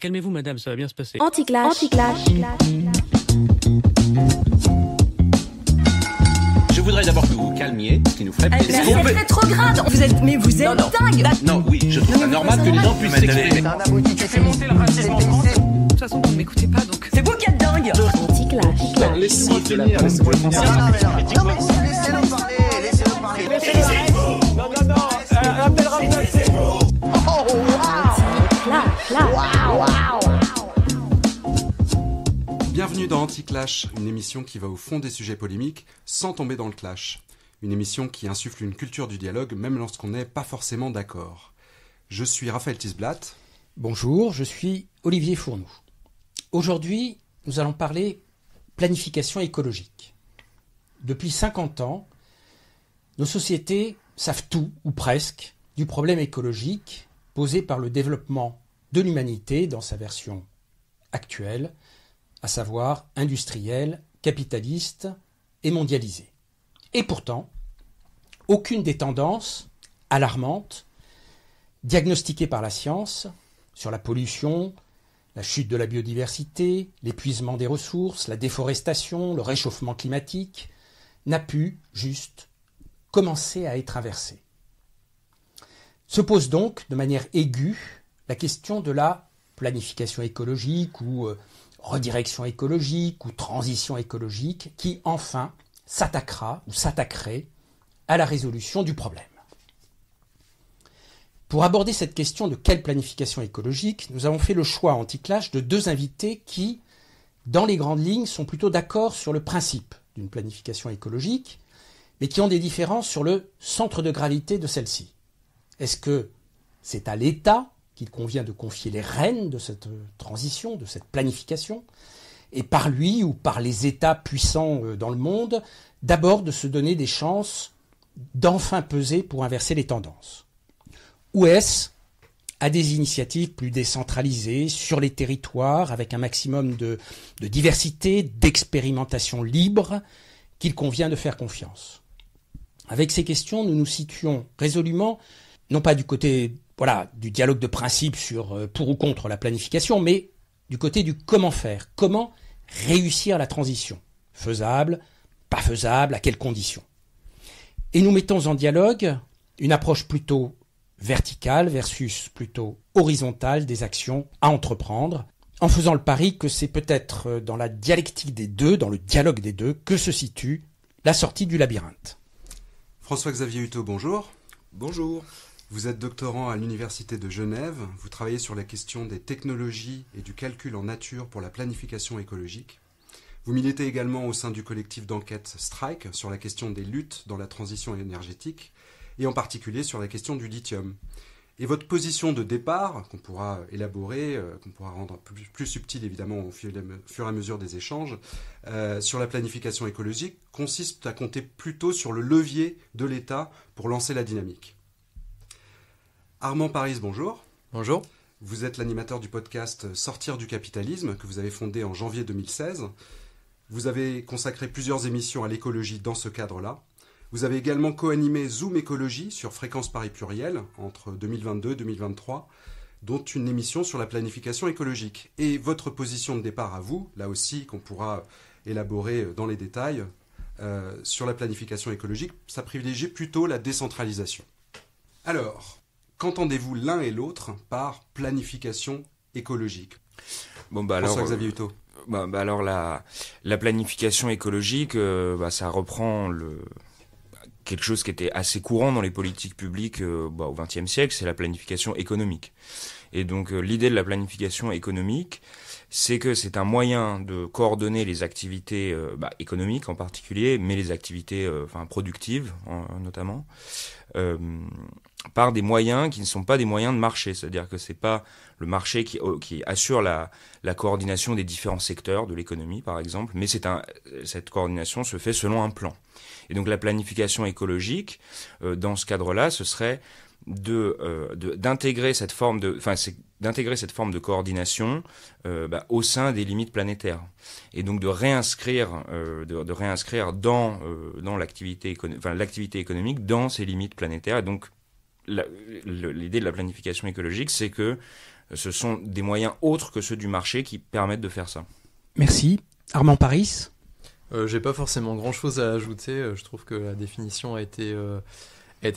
Calmez-vous, madame, ça va bien se passer. Anti-clash. Je voudrais d'abord que vous vous calmiez, ce qui nous ferait plaisir. C'est rétrograde. Vous êtes dingue. Non, oui, je trouve ça normal que les gens puissent s'exprimer. Tu fais monter le racisme en France. De toute façon, vous ne m'écoutez pas, donc c'est vous qui êtes dingue. Anti-clash. Laissez-moi finir. Laissez-nous parler. Non. Appel Ramsey, c'est vous. Bienvenue dans Anti-Clash, une émission qui va au fond des sujets polémiques sans tomber dans le clash. Une émission qui insuffle une culture du dialogue même lorsqu'on n'est pas forcément d'accord. Je suis Raphaël Tisblatt. Bonjour, je suis Olivier Fournoux. Aujourd'hui, nous allons parler planification écologique. Depuis 50 ans, nos sociétés savent tout, ou presque, du problème écologique posé par le développement de l'humanité dans sa version actuelle, à savoir industrielle, capitaliste et mondialisée. Et pourtant, aucune des tendances alarmantes diagnostiquées par la science sur la pollution, la chute de la biodiversité, l'épuisement des ressources, la déforestation, le réchauffement climatique, n'a pu juste commencer à être inversée. Se pose donc de manière aiguë la question de la planification écologique ou redirection écologique ou transition écologique qui enfin s'attaquera ou s'attaquerait à la résolution du problème. Pour aborder cette question de quelle planification écologique, nous avons fait le choix Anti-Clash de deux invités qui, dans les grandes lignes, sont plutôt d'accord sur le principe d'une planification écologique, mais qui ont des différences sur le centre de gravité de celle-ci. Est-ce que c'est à l'État qu'il convient de confier les rênes de cette transition, de cette planification, et par lui ou par les États puissants dans le monde, d'abord de se donner des chances d'enfin peser pour inverser les tendances? Ou est-ce à des initiatives plus décentralisées sur les territoires, avec un maximum de diversité, d'expérimentation libre, qu'il convient de faire confiance? Avec ces questions, nous nous situons résolument non pas du côté du dialogue de principe sur pour ou contre la planification, mais du côté du comment faire, comment réussir la transition. Faisable, pas faisable, à quelles conditions? Et nous mettons en dialogue une approche plutôt verticale versus plutôt horizontale des actions à entreprendre, en faisant le pari que c'est peut-être dans la dialectique des deux, dans le dialogue des deux, que se situe la sortie du labyrinthe. François-Xavier Huttot, bonjour. Bonjour. Vous êtes doctorant à l'Université de Genève. Vous travaillez sur la question des technologies et du calcul en nature pour la planification écologique. Vous militez également au sein du collectif d'enquête Strike sur la question des luttes dans la transition énergétique et en particulier sur la question du lithium. Et votre position de départ, qu'on pourra élaborer, qu'on pourra rendre plus subtile évidemment au fur et à mesure des échanges, sur la planification écologique, consiste à compter plutôt sur le levier de l'État pour lancer la dynamique. Armand Paris, bonjour. Bonjour. Vous êtes l'animateur du podcast Sortir du capitalisme, que vous avez fondé en janvier 2016. Vous avez consacré plusieurs émissions à l'écologie dans ce cadre-là. Vous avez également co-animé Zoom Écologie sur Fréquence Paris Pluriel entre 2022 et 2023, dont une émission sur la planification écologique. Et votre position de départ à vous, là aussi qu'on pourra élaborer dans les détails, sur la planification écologique, ça privilégie plutôt la décentralisation. Alors, qu'entendez-vous l'un et l'autre par planification écologique? François-Xavier Huttot. Alors la planification écologique, ça reprend quelque chose qui était assez courant dans les politiques publiques au XXe siècle, c'est la planification économique. Et donc l'idée de la planification économique, c'est que c'est un moyen de coordonner les activités économiques en particulier, mais les activités productives notamment, par des moyens qui ne sont pas des moyens de marché. C'est-à-dire que c'est pas le marché qui assure la coordination des différents secteurs de l'économie, par exemple, mais cette coordination se fait selon un plan. Et donc la planification écologique, dans ce cadre-là, ce serait d'intégrer cette forme de coordination au sein des limites planétaires, et donc de réinscrire dans l'activité économique dans ces limites planétaires. Et donc l'idée de la planification écologique, c'est que ce sont des moyens autres que ceux du marché qui permettent de faire ça. Merci. Armand Paris. J'ai pas forcément grand-chose à ajouter. Je trouve que la définition a été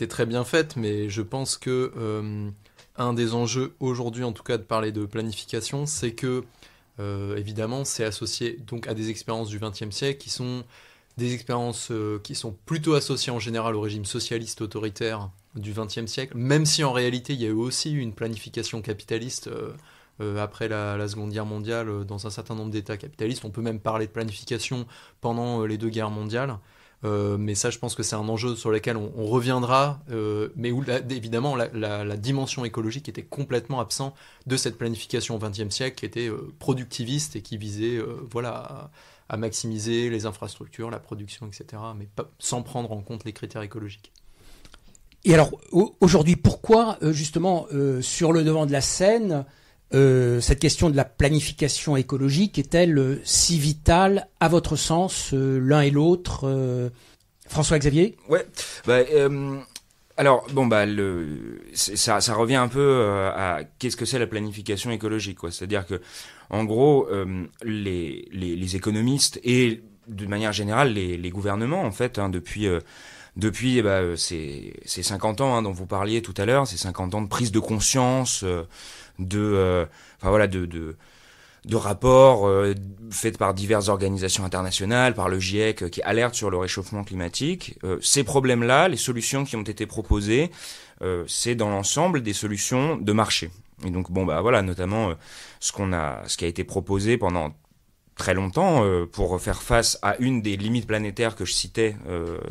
très bien faite, mais je pense que un des enjeux aujourd'hui, en tout cas, de parler de planification, c'est que évidemment, c'est associé donc à des expériences du XXe siècle qui sont des expériences qui sont plutôt associées en général au régime socialiste autoritaire du XXe siècle, même si en réalité il y a eu aussi une planification capitaliste après la Seconde Guerre mondiale dans un certain nombre d'États capitalistes. On peut même parler de planification pendant les deux guerres mondiales. Mais ça, je pense que c'est un enjeu sur lequel on reviendra, mais où évidemment la dimension écologique était complètement absente de cette planification au XXe siècle, qui était productiviste et qui visait à maximiser les infrastructures, la production, etc., mais sans prendre en compte les critères écologiques. Et alors, aujourd'hui, pourquoi, justement, sur le devant de la scène, cette question de la planification écologique est-elle si vitale, à votre sens, l'un et l'autre François-Xavier ? Ouais, alors, ça revient un peu à qu'est-ce que c'est la planification écologique, quoi. C'est-à-dire que, en gros, les économistes et, de manière générale, les gouvernements, en fait, depuis ces 50 ans dont vous parliez tout à l'heure, ces 50 ans de prise de conscience, de rapports faits par diverses organisations internationales, par le GIEC qui alerte sur le réchauffement climatique. Ces problèmes-là, les solutions qui ont été proposées, c'est dans l'ensemble des solutions de marché. Et donc notamment ce qui a été proposé pendant très longtemps pour faire face à une des limites planétaires que je citais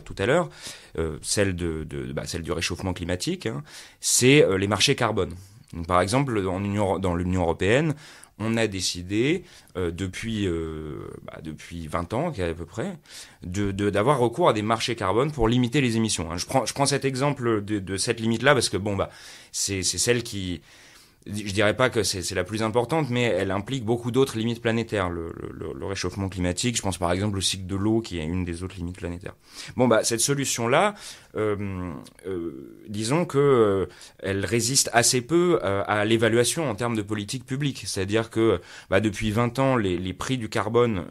tout à l'heure, celle du réchauffement climatique, c'est les marchés carbone. Donc, par exemple, dans l'Union européenne, on a décidé depuis 20 ans à peu près d'avoir recours à des marchés carbone pour limiter les émissions. Je prends cet exemple de cette limite-là parce que c'est celle qui, je dirais pas que c'est la plus importante, mais elle implique beaucoup d'autres limites planétaires. Le réchauffement climatique, je pense par exemple au cycle de l'eau qui est une des autres limites planétaires. Cette solution-là, disons que elle résiste assez peu à l'évaluation en termes de politique publique. C'est-à-dire que depuis 20 ans, les prix du carbone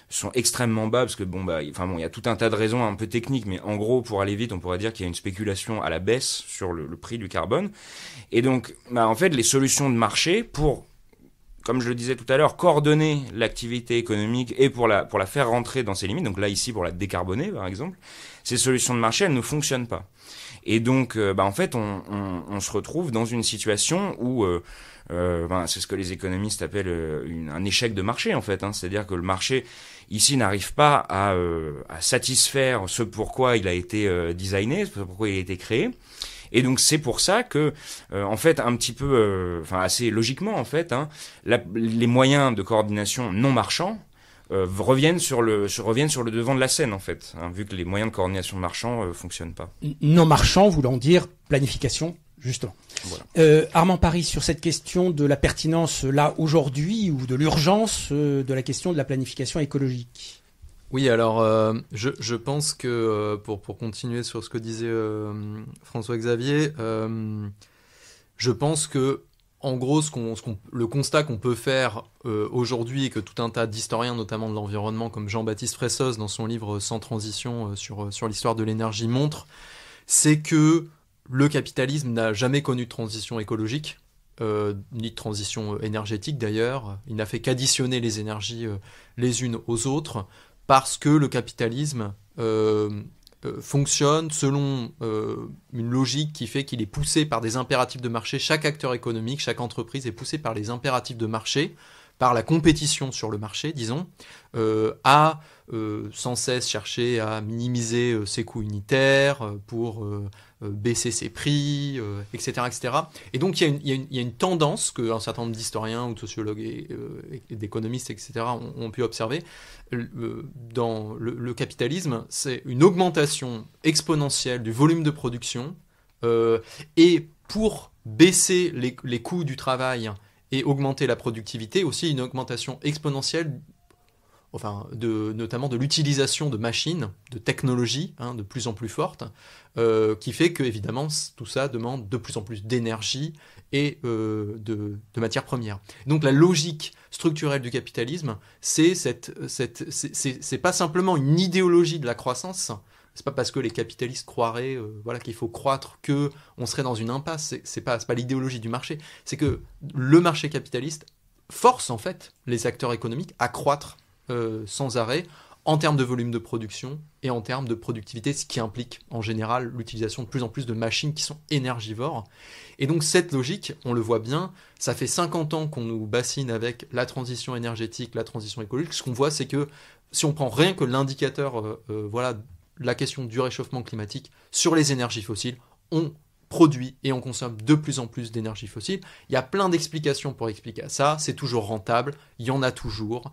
sont extrêmement bas parce que il y a tout un tas de raisons un peu techniques, mais en gros, pour aller vite, on pourrait dire qu'il y a une spéculation à la baisse sur le prix du carbone. Et donc, en fait, les solutions de marché pour, comme je le disais tout à l'heure, coordonner l'activité économique et pour la faire rentrer dans ses limites, donc là, ici, pour la décarboner, par exemple, ces solutions de marché, elles ne fonctionnent pas. Et donc, en fait, on se retrouve dans une situation où, c'est ce que les économistes appellent un échec de marché, en fait. C'est-à-dire que le marché, ici, n'arrive pas à satisfaire ce pourquoi il a été designé, ce pourquoi il a été créé. Et donc c'est pour ça que, en fait, un petit peu, assez logiquement, en fait, les moyens de coordination non marchands reviennent sur le devant de la scène, en fait, vu que les moyens de coordination marchands fonctionnent pas. Non marchands voulant dire planification, justement. Voilà. Armand Paris, sur cette question de la pertinence là aujourd'hui ou de l'urgence de la question de la planification écologique. Oui, alors je pense que pour continuer sur ce que disait François-Xavier, je pense que en gros le constat qu'on peut faire aujourd'hui et que tout un tas d'historiens, notamment de l'environnement, comme Jean-Baptiste Fressos dans son livre Sans transition sur l'histoire de l'énergie montre, c'est que le capitalisme n'a jamais connu de transition écologique. Ni de transition énergétique d'ailleurs. Il n'a fait qu'additionner les énergies les unes aux autres, parce que le capitalisme fonctionne selon une logique qui fait qu'il est poussé par des impératifs de marché. Chaque acteur économique, chaque entreprise est poussé par les impératifs de marché, par la compétition sur le marché, disons, à sans cesse chercher à minimiser ses coûts unitaires pour baisser ses prix, etc., etc. Et donc il y a une tendance qu'un certain nombre d'historiens ou de sociologues et d'économistes, etc., ont pu observer. Dans le capitalisme, c'est une augmentation exponentielle du volume de production, et pour baisser les coûts du travail et augmenter la productivité, aussi une augmentation exponentielle notamment de l'utilisation de machines, de technologies de plus en plus fortes, qui fait que évidemment tout ça demande de plus en plus d'énergie et de matières premières. Donc la logique structurelle du capitalisme, c'est pas simplement une idéologie de la croissance. C'est pas parce que les capitalistes croiraient qu'il faut croître que on serait dans une impasse. C'est pas l'idéologie du marché. C'est que le marché capitaliste force en fait les acteurs économiques à croître sans arrêt en termes de volume de production et en termes de productivité, ce qui implique en général l'utilisation de plus en plus de machines qui sont énergivores. Et donc cette logique, on le voit bien, ça fait 50 ans qu'on nous bassine avec la transition énergétique, la transition écologique. Ce qu'on voit, c'est que si on prend rien que l'indicateur, la question du réchauffement climatique sur les énergies fossiles, on produit et on consomme de plus en plus d'énergie fossile. Il y a plein d'explications pour expliquer ça. C'est toujours rentable, il y en a toujours.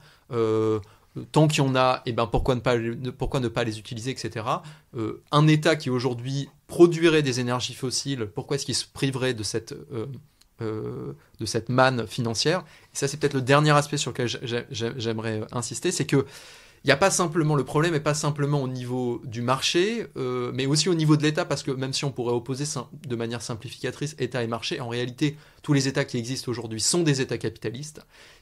Tant qu'il y en a, pourquoi ne pas les utiliser, etc. Un État qui aujourd'hui produirait des énergies fossiles, pourquoi est-ce qu'il se priverait de cette manne financière? Et ça, c'est peut-être le dernier aspect sur lequel j'aimerais insister, c'est que il n'y a pas simplement le problème, et pas simplement au niveau du marché, mais aussi au niveau de l'État, parce que même si on pourrait opposer de manière simplificatrice État et marché, en réalité, tous les États qui existent aujourd'hui sont des États capitalistes,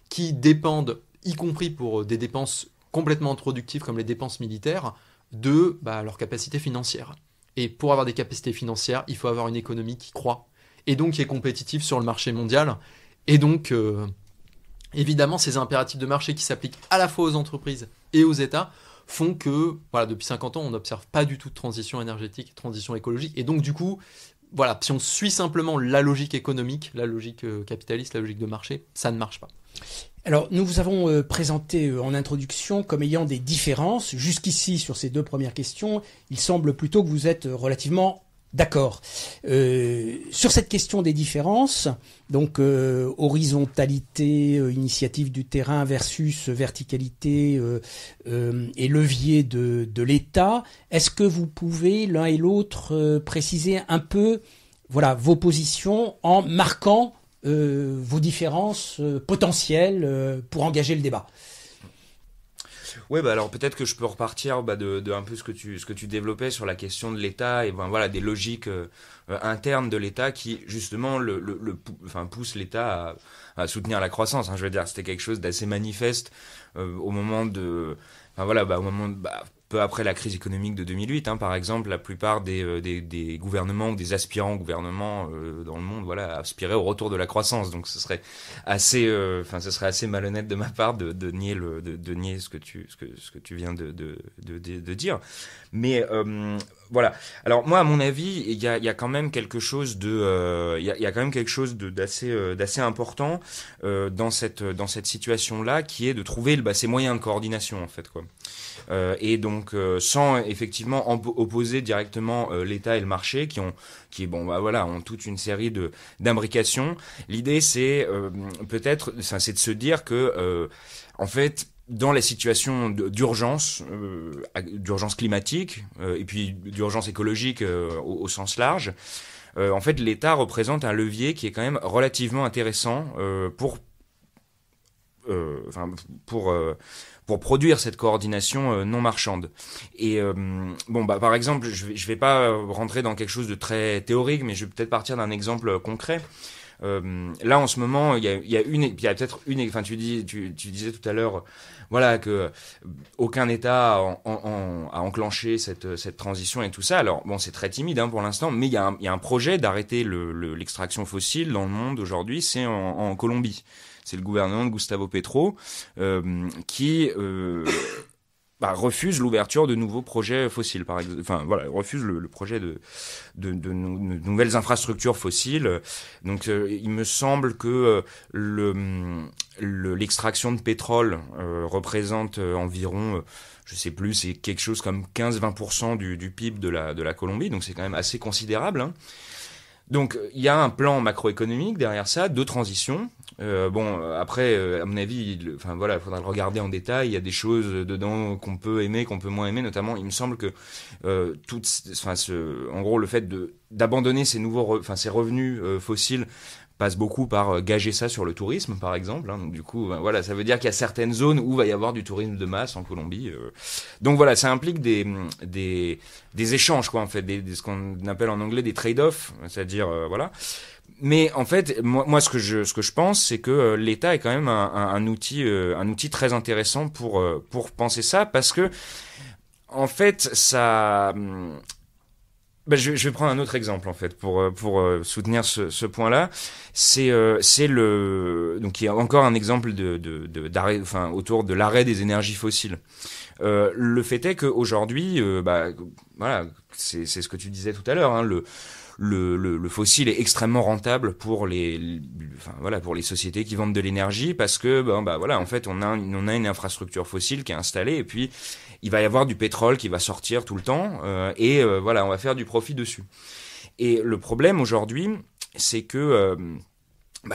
qui dépendent, y compris pour des dépenses complètement improductives comme les dépenses militaires, de leur capacité financière. Et pour avoir des capacités financières, il faut avoir une économie qui croît, et donc qui est compétitive sur le marché mondial, et donc... évidemment, ces impératifs de marché qui s'appliquent à la fois aux entreprises et aux États font que, depuis 50 ans, on n'observe pas du tout de transition énergétique, transition écologique. Et donc, du coup, si on suit simplement la logique économique, la logique capitaliste, la logique de marché, ça ne marche pas. Alors, nous vous avons présenté en introduction comme ayant des différences. Jusqu'ici, sur ces deux premières questions, il semble plutôt que vous êtes relativement d'accord. Sur cette question des différences, donc horizontalité, initiative du terrain versus verticalité et levier de l'État, est-ce que vous pouvez l'un et l'autre préciser un peu vos positions en marquant vos différences potentielles pour engager le débat? Ouais, alors peut-être que je peux repartir de un peu ce que tu développais sur la question de l'État et des logiques internes de l'État qui justement poussent l'État à soutenir la croissance. Je veux dire, c'était quelque chose d'assez manifeste au moment peu après la crise économique de 2008, par exemple, la plupart des gouvernements ou des aspirants au gouvernement dans le monde, aspiraient au retour de la croissance. Donc, ce serait assez malhonnête de ma part de nier ce que tu viens de dire. Mais voilà. Alors moi, à mon avis, il y a quand même quelque chose d'assez important dans cette situation-là, qui est de trouver ces moyens de coordination en fait, quoi. Et donc sans effectivement opposer directement l'État et le marché ont toute une série d'imbrications. L'idée c'est c'est de se dire que en fait dans les situations d'urgence climatique et puis d'urgence écologique au sens large, en fait l'État représente un levier qui est quand même relativement intéressant pour produire cette coordination non marchande. Et par exemple, je vais pas rentrer dans quelque chose de très théorique, mais je vais peut-être partir d'un exemple concret. Là en ce moment, il y a peut-être une. Enfin, tu disais tout à l'heure, que aucun État a enclenché cette transition et tout ça. Alors c'est très timide pour l'instant, mais il y a un projet d'arrêter l'extraction fossile dans le monde aujourd'hui. C'est en Colombie. C'est le gouvernement de Gustavo Petro qui refuse l'ouverture de nouveaux projets fossiles, par exemple. Refuse le projet de nouvelles infrastructures fossiles. Donc, il me semble que l'extraction de pétrole représente environ, je sais plus, c'est quelque chose comme 15-20% du PIB de la Colombie. Donc, c'est quand même assez considérable. Donc, il y a un plan macroéconomique derrière ça, de transition. Après, à mon avis, il faudra le regarder en détail. Il y a des choses dedans qu'on peut aimer, qu'on peut moins aimer. Notamment, il me semble que en gros, le fait d'abandonner ces revenus fossiles passe beaucoup par gager ça sur le tourisme, par exemple. Donc du coup, voilà, ça veut dire qu'il y a certaines zones où va y avoir du tourisme de masse en Colombie. Donc voilà, ça implique des échanges, quoi, en fait, ce qu'on appelle en anglais des trade-offs, c'est-à-dire voilà. Mais en fait, moi, ce que je pense, c'est que l'État est quand même un outil très intéressant pour penser ça, parce que en fait, ça. Je vais prendre un autre exemple en fait pour soutenir ce point-là. C'est donc il y a encore un exemple d'arrêt, enfin autour de l'arrêt des énergies fossiles. Le fait est qu'aujourd'hui, voilà, c'est ce que tu disais tout à l'heure, hein, le fossile est extrêmement rentable pour les sociétés qui vendent de l'énergie, parce que voilà, en fait on a une infrastructure fossile qui est installée, et puis il va y avoir du pétrole qui va sortir tout le temps, voilà, on va faire du profit dessus. Et le problème aujourd'hui, c'est que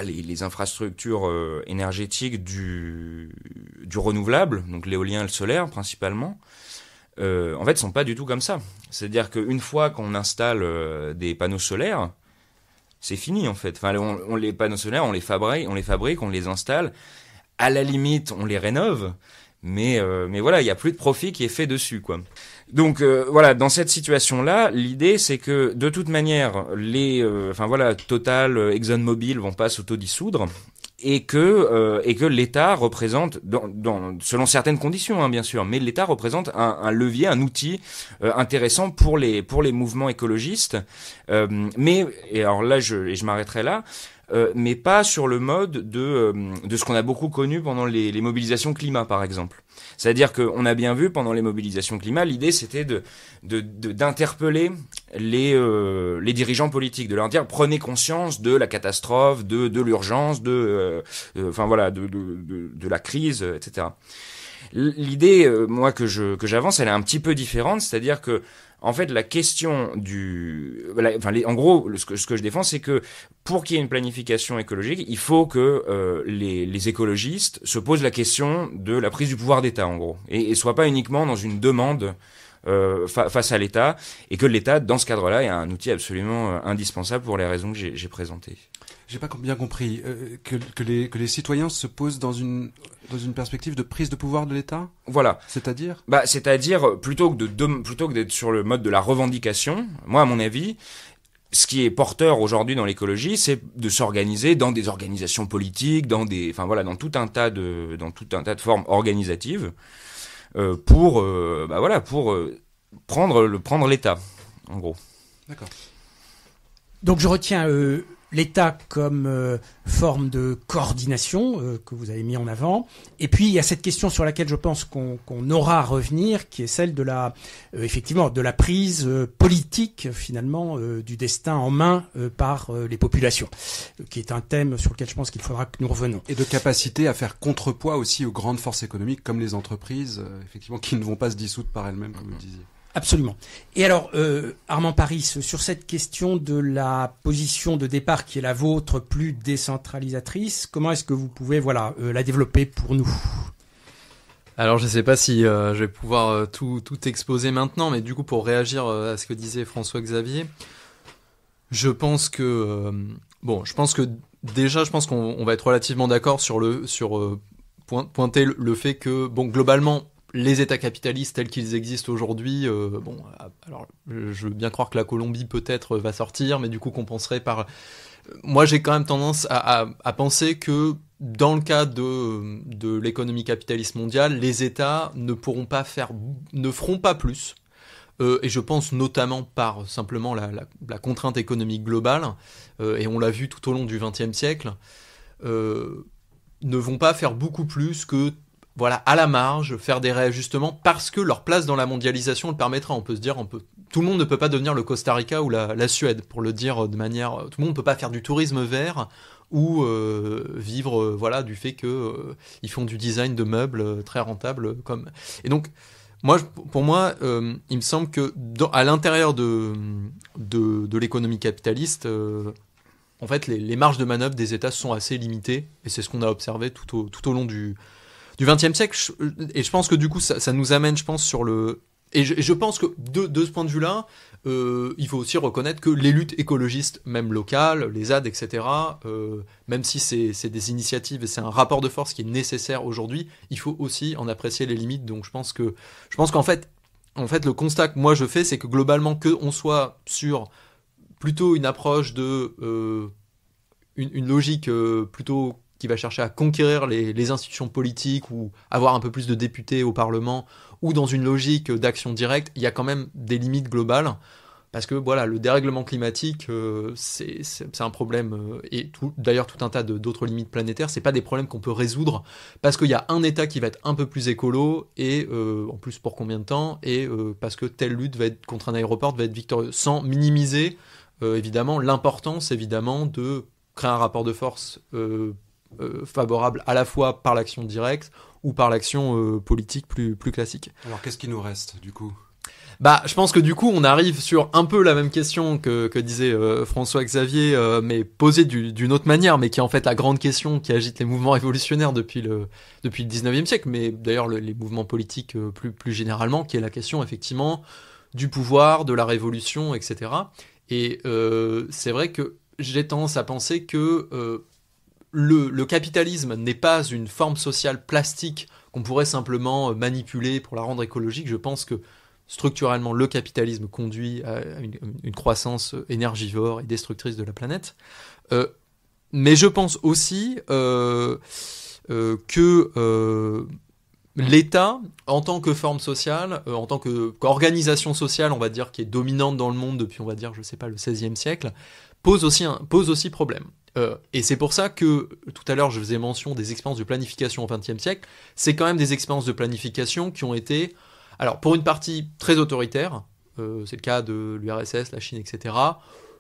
les infrastructures énergétiques du renouvelable, donc l'éolien et le solaire principalement, en fait, sont pas du tout comme ça. C'est-à-dire qu'une fois qu'on installe des panneaux solaires, c'est fini en fait. Enfin, les panneaux solaires, on les fabrique, on les installe. À la limite, on les rénove, mais voilà, il y a plus de profit qui est fait dessus, quoi. Donc voilà, dans cette situation-là, l'idée c'est que de toute manière, Total, ExxonMobil vont pas s'autodissoudre. Et que l'État représente, selon certaines conditions, hein, bien sûr, mais l'État représente un levier, un outil intéressant pour les mouvements écologistes. Et alors là, je m'arrêterai là, mais pas sur le mode de ce qu'on a beaucoup connu pendant les mobilisations climat, par exemple. C'est-à-dire qu'on a bien vu pendant les mobilisations climat, l'idée c'était d'interpeller les dirigeants politiques, de leur dire prenez conscience de la catastrophe, de l'urgence, de la crise, etc. L'idée, moi que j'avance, elle est un petit peu différente, c'est-à-dire que en fait, la question en gros, ce que je défends, c'est que pour qu'il y ait une planification écologique, il faut que les écologistes se posent la question de la prise du pouvoir d'État, en gros, et soient pas uniquement dans une demande face à l'État, et que l'État, dans ce cadre-là, est un outil absolument indispensable pour les raisons que j'ai présentées. J'ai pas bien compris que les citoyens se posent dans une perspective de prise de pouvoir de l'État. Voilà. C'est-à-dire plutôt que d'être sur le mode de la revendication, moi à mon avis, ce qui est porteur aujourd'hui dans l'écologie, c'est de s'organiser dans des organisations politiques, dans tout un tas de formes organisatives pour prendre l'État, en gros. D'accord. Donc je retiens l'État comme forme de coordination que vous avez mis en avant. Et puis il y a cette question sur laquelle je pense qu'on aura à revenir, qui est celle de la prise politique finalement du destin en main par les populations, qui est un thème sur lequel je pense qu'il faudra que nous revenions. Et de capacité à faire contrepoids aussi aux grandes forces économiques comme les entreprises, effectivement, qui ne vont pas se dissoudre par elles-mêmes, comme vous le disiez. Absolument. Et alors, Armand Paris, sur cette question de la position de départ qui est la vôtre, plus décentralisatrice, comment est-ce que vous pouvez la développer pour nous ? Alors, je ne sais pas si je vais pouvoir tout exposer maintenant, mais du coup, pour réagir à ce que disait François-Xavier, je pense que qu'on va être relativement d'accord sur pointer le fait que, globalement, les États capitalistes tels qu'ils existent aujourd'hui, alors je veux bien croire que la Colombie peut-être va sortir, mais du coup compenserait par... Moi j'ai quand même tendance à penser que dans le cas de l'économie capitaliste mondiale, les États ne feront pas plus, et je pense notamment par simplement la contrainte économique globale, et on l'a vu tout au long du XXe siècle, ne vont pas faire beaucoup plus que à la marge, faire des réajustements parce que leur place dans la mondialisation le permettra. On peut se dire, tout le monde ne peut pas devenir le Costa Rica ou la Suède, pour le dire de manière... Tout le monde ne peut pas faire du tourisme vert ou vivre du fait qu'ils font du design de meubles très rentable. Et donc, pour moi, il me semble que à l'intérieur de l'économie capitaliste... en fait, les marges de manœuvre des États sont assez limitées, et c'est ce qu'on a observé tout au long du XXe siècle, et je pense que du coup ça nous amène, je pense, sur Et je pense que de ce point de vue-là, il faut aussi reconnaître que les luttes écologistes, même locales, les ZAD, etc., même si c'est des initiatives et c'est un rapport de force qui est nécessaire aujourd'hui, il faut aussi en apprécier les limites. Donc je pense qu'en fait, le constat que moi je fais, c'est que globalement, qu'on soit sur plutôt une approche de une logique plutôt qui va chercher à conquérir les institutions politiques ou avoir un peu plus de députés au Parlement, ou dans une logique d'action directe, il y a quand même des limites globales, parce que voilà, le dérèglement climatique, c'est un problème, et d'ailleurs tout un tas d'autres limites planétaires, c'est pas des problèmes qu'on peut résoudre, parce qu'il y a un État qui va être un peu plus écolo, et en plus pour combien de temps, et parce que telle lutte va être contre un aéroport va être victorieuse, sans minimiser évidemment l'importance évidemment de créer un rapport de force favorable à la fois par l'action directe ou par l'action politique plus classique. Alors qu'est-ce qui nous reste du coup ? Je pense que du coup on arrive sur un peu la même question que disait François-Xavier, mais posée d'une autre manière, mais qui est en fait la grande question qui agite les mouvements révolutionnaires depuis le 19e siècle, mais d'ailleurs les mouvements politiques plus généralement, qui est la question effectivement du pouvoir, de la révolution, etc. Et c'est vrai que j'ai tendance à penser que le capitalisme n'est pas une forme sociale plastique qu'on pourrait simplement manipuler pour la rendre écologique. Je pense que structurellement, le capitalisme conduit à une croissance énergivore et destructrice de la planète. Mais je pense aussi que l'État, en tant que forme sociale, en tant qu'organisation sociale, on va dire, qui est dominante dans le monde depuis, on va dire, je sais pas, le XVIe siècle, pose aussi problème. Et c'est pour ça que, tout à l'heure, je faisais mention des expériences de planification au XXe siècle. C'est quand même des expériences de planification qui ont été, alors pour une partie très autoritaire, c'est le cas de l'URSS, la Chine, etc.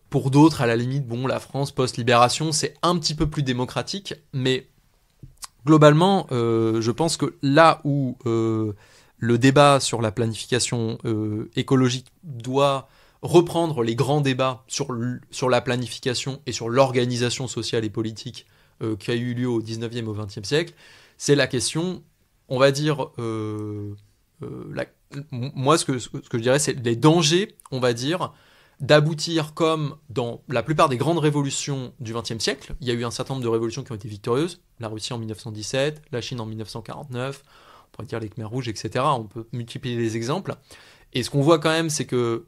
Pour d'autres, à la limite, la France post-libération, c'est un petit peu plus démocratique, mais globalement, je pense que là où le débat sur la planification écologique doit reprendre les grands débats sur la planification et sur l'organisation sociale et politique qui a eu lieu au 19e au 20e siècle, c'est la question, on va dire, moi ce que je dirais, c'est les dangers, on va dire, d'aboutir comme dans la plupart des grandes révolutions du XXe siècle. Il y a eu un certain nombre de révolutions qui ont été victorieuses, la Russie en 1917, la Chine en 1949, on pourrait dire les Khmers rouges, etc. On peut multiplier les exemples. Et ce qu'on voit quand même, c'est que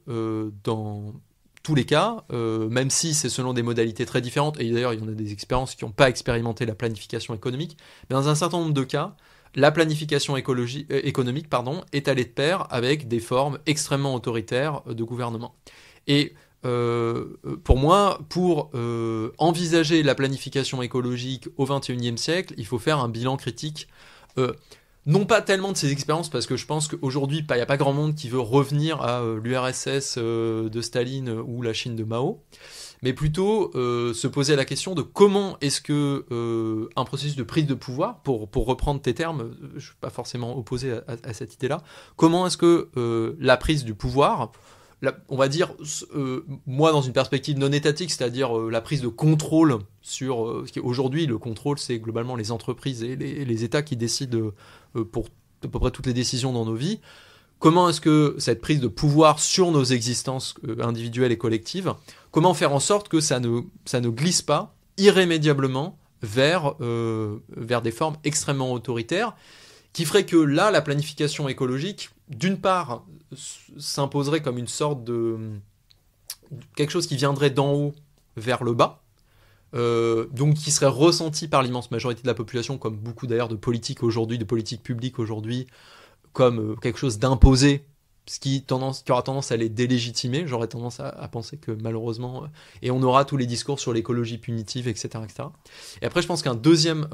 dans tous les cas, même si c'est selon des modalités très différentes, et d'ailleurs il y en a des expériences qui n'ont pas expérimenté la planification économique, mais dans un certain nombre de cas, la planification économique est allée de pair avec des formes extrêmement autoritaires de gouvernement. Et pour moi, pour envisager la planification écologique au XXIe siècle, il faut faire un bilan critique, non pas tellement de ces expériences, parce que je pense qu'aujourd'hui, il n'y a pas grand monde qui veut revenir à l'URSS de Staline ou la Chine de Mao, mais plutôt se poser la question de comment est-ce que un processus de prise de pouvoir, pour reprendre tes termes, je ne suis pas forcément opposé à cette idée-là, comment est-ce que la prise du pouvoir, on va dire, moi dans une perspective non étatique, c'est-à-dire la prise de contrôle sur ce qui aujourd'hui le contrôle, c'est globalement les entreprises et les États qui décident pour à peu près toutes les décisions dans nos vies. Comment est-ce que cette prise de pouvoir sur nos existences individuelles et collectives, comment faire en sorte que ça ne glisse pas irrémédiablement vers des formes extrêmement autoritaires, qui ferait que là, la planification écologique, d'une part, s'imposerait comme une sorte de quelque chose qui viendrait d'en haut vers le bas, donc qui serait ressenti par l'immense majorité de la population, comme beaucoup d'ailleurs de politiques aujourd'hui, de politiques publiques aujourd'hui, comme quelque chose d'imposé, ce qui aura tendance à les délégitimer. J'aurais tendance à penser que malheureusement, et on aura tous les discours sur l'écologie punitive, etc., etc. Et après, je pense qu'un deuxième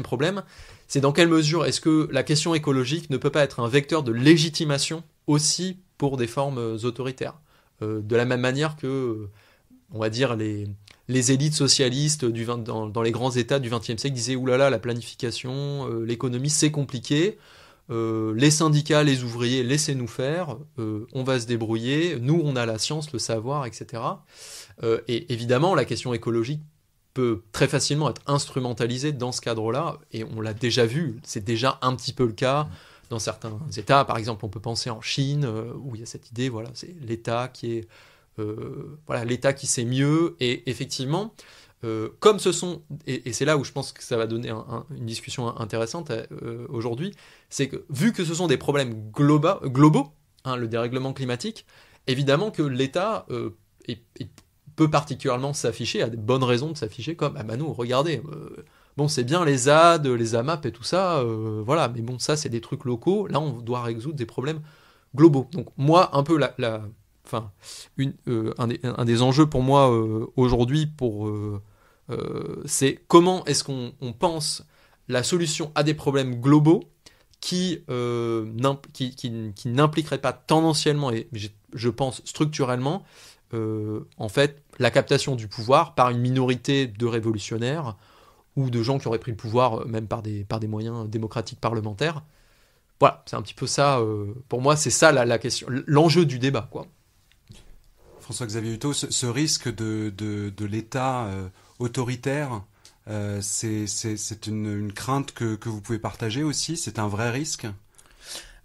problème, c'est dans quelle mesure est-ce que la question écologique ne peut pas être un vecteur de légitimation aussi pour des formes autoritaires, de la même manière que, on va dire, les élites socialistes dans les grands États du XXe siècle disaient « oulala, la planification, l'économie, c'est compliqué ». Les syndicats, les ouvriers, laissez-nous faire, on va se débrouiller, nous on a la science, le savoir, etc. Et évidemment, la question écologique peut très facilement être instrumentalisée dans ce cadre-là, et on l'a déjà vu, c'est déjà un petit peu le cas dans certains États. Par exemple, on peut penser en Chine, où il y a cette idée, voilà, c'est l'État qui est, l'État qui sait mieux. Et effectivement, comme ce sont, et c'est là où je pense que ça va donner une discussion intéressante aujourd'hui, c'est que vu que ce sont des problèmes globaux, hein, le dérèglement climatique, évidemment que l'État peut particulièrement s'afficher, a des bonnes raisons de s'afficher comme ah bah nous regardez, bon c'est bien les ZAD, les AMAP et tout ça, voilà, mais bon ça c'est des trucs locaux, là on doit résoudre des problèmes globaux. Donc moi un peu un des enjeux pour moi aujourd'hui c'est comment est-ce qu'on pense la solution à des problèmes globaux qui n'impliquerait pas tendanciellement et je pense structurellement en fait la captation du pouvoir par une minorité de révolutionnaires ou de gens qui auraient pris le pouvoir même par des moyens démocratiques parlementaires. Voilà, c'est un petit peu ça, pour moi c'est ça la question, l'enjeu du débat, quoi. François-Xavier Huttot, ce risque de l'État autoritaire, c'est une crainte que vous pouvez partager aussi. C'est un vrai risque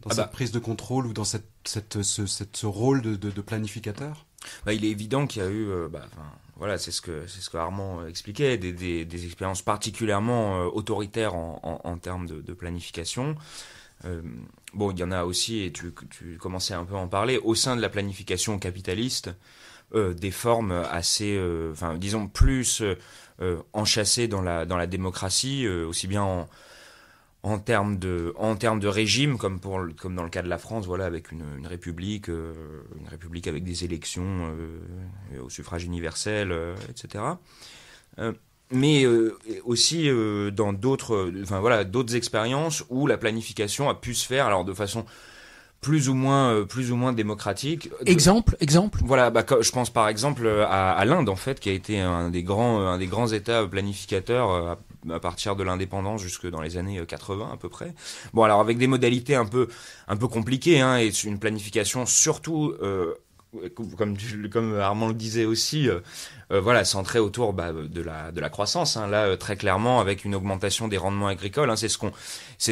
dans cette prise de contrôle ou dans ce rôle de planificateur. Il est évident qu'il y a eu, voilà, c'est ce que Armand expliquait, des expériences particulièrement autoritaires en termes de planification. Bon, il y en a aussi, et tu commençais un peu à en parler, au sein de la planification capitaliste, des formes assez, disons plus enchâssées dans la démocratie, aussi bien en termes de régime, comme dans le cas de la France, voilà, avec une république avec des élections au suffrage universel, etc. Mais aussi dans d'autres expériences où la planification a pu se faire, alors de façon plus ou moins démocratique. Exemple. Voilà, je pense par exemple à l'Inde en fait, qui a été un des grands États planificateurs à partir de l'indépendance jusque dans les années 80 à peu près. Bon, alors avec des modalités un peu compliquées, hein, et une planification surtout comme Armand le disait aussi, voilà, centré autour de la croissance, hein, là très clairement avec une augmentation des rendements agricoles, hein, c'est ce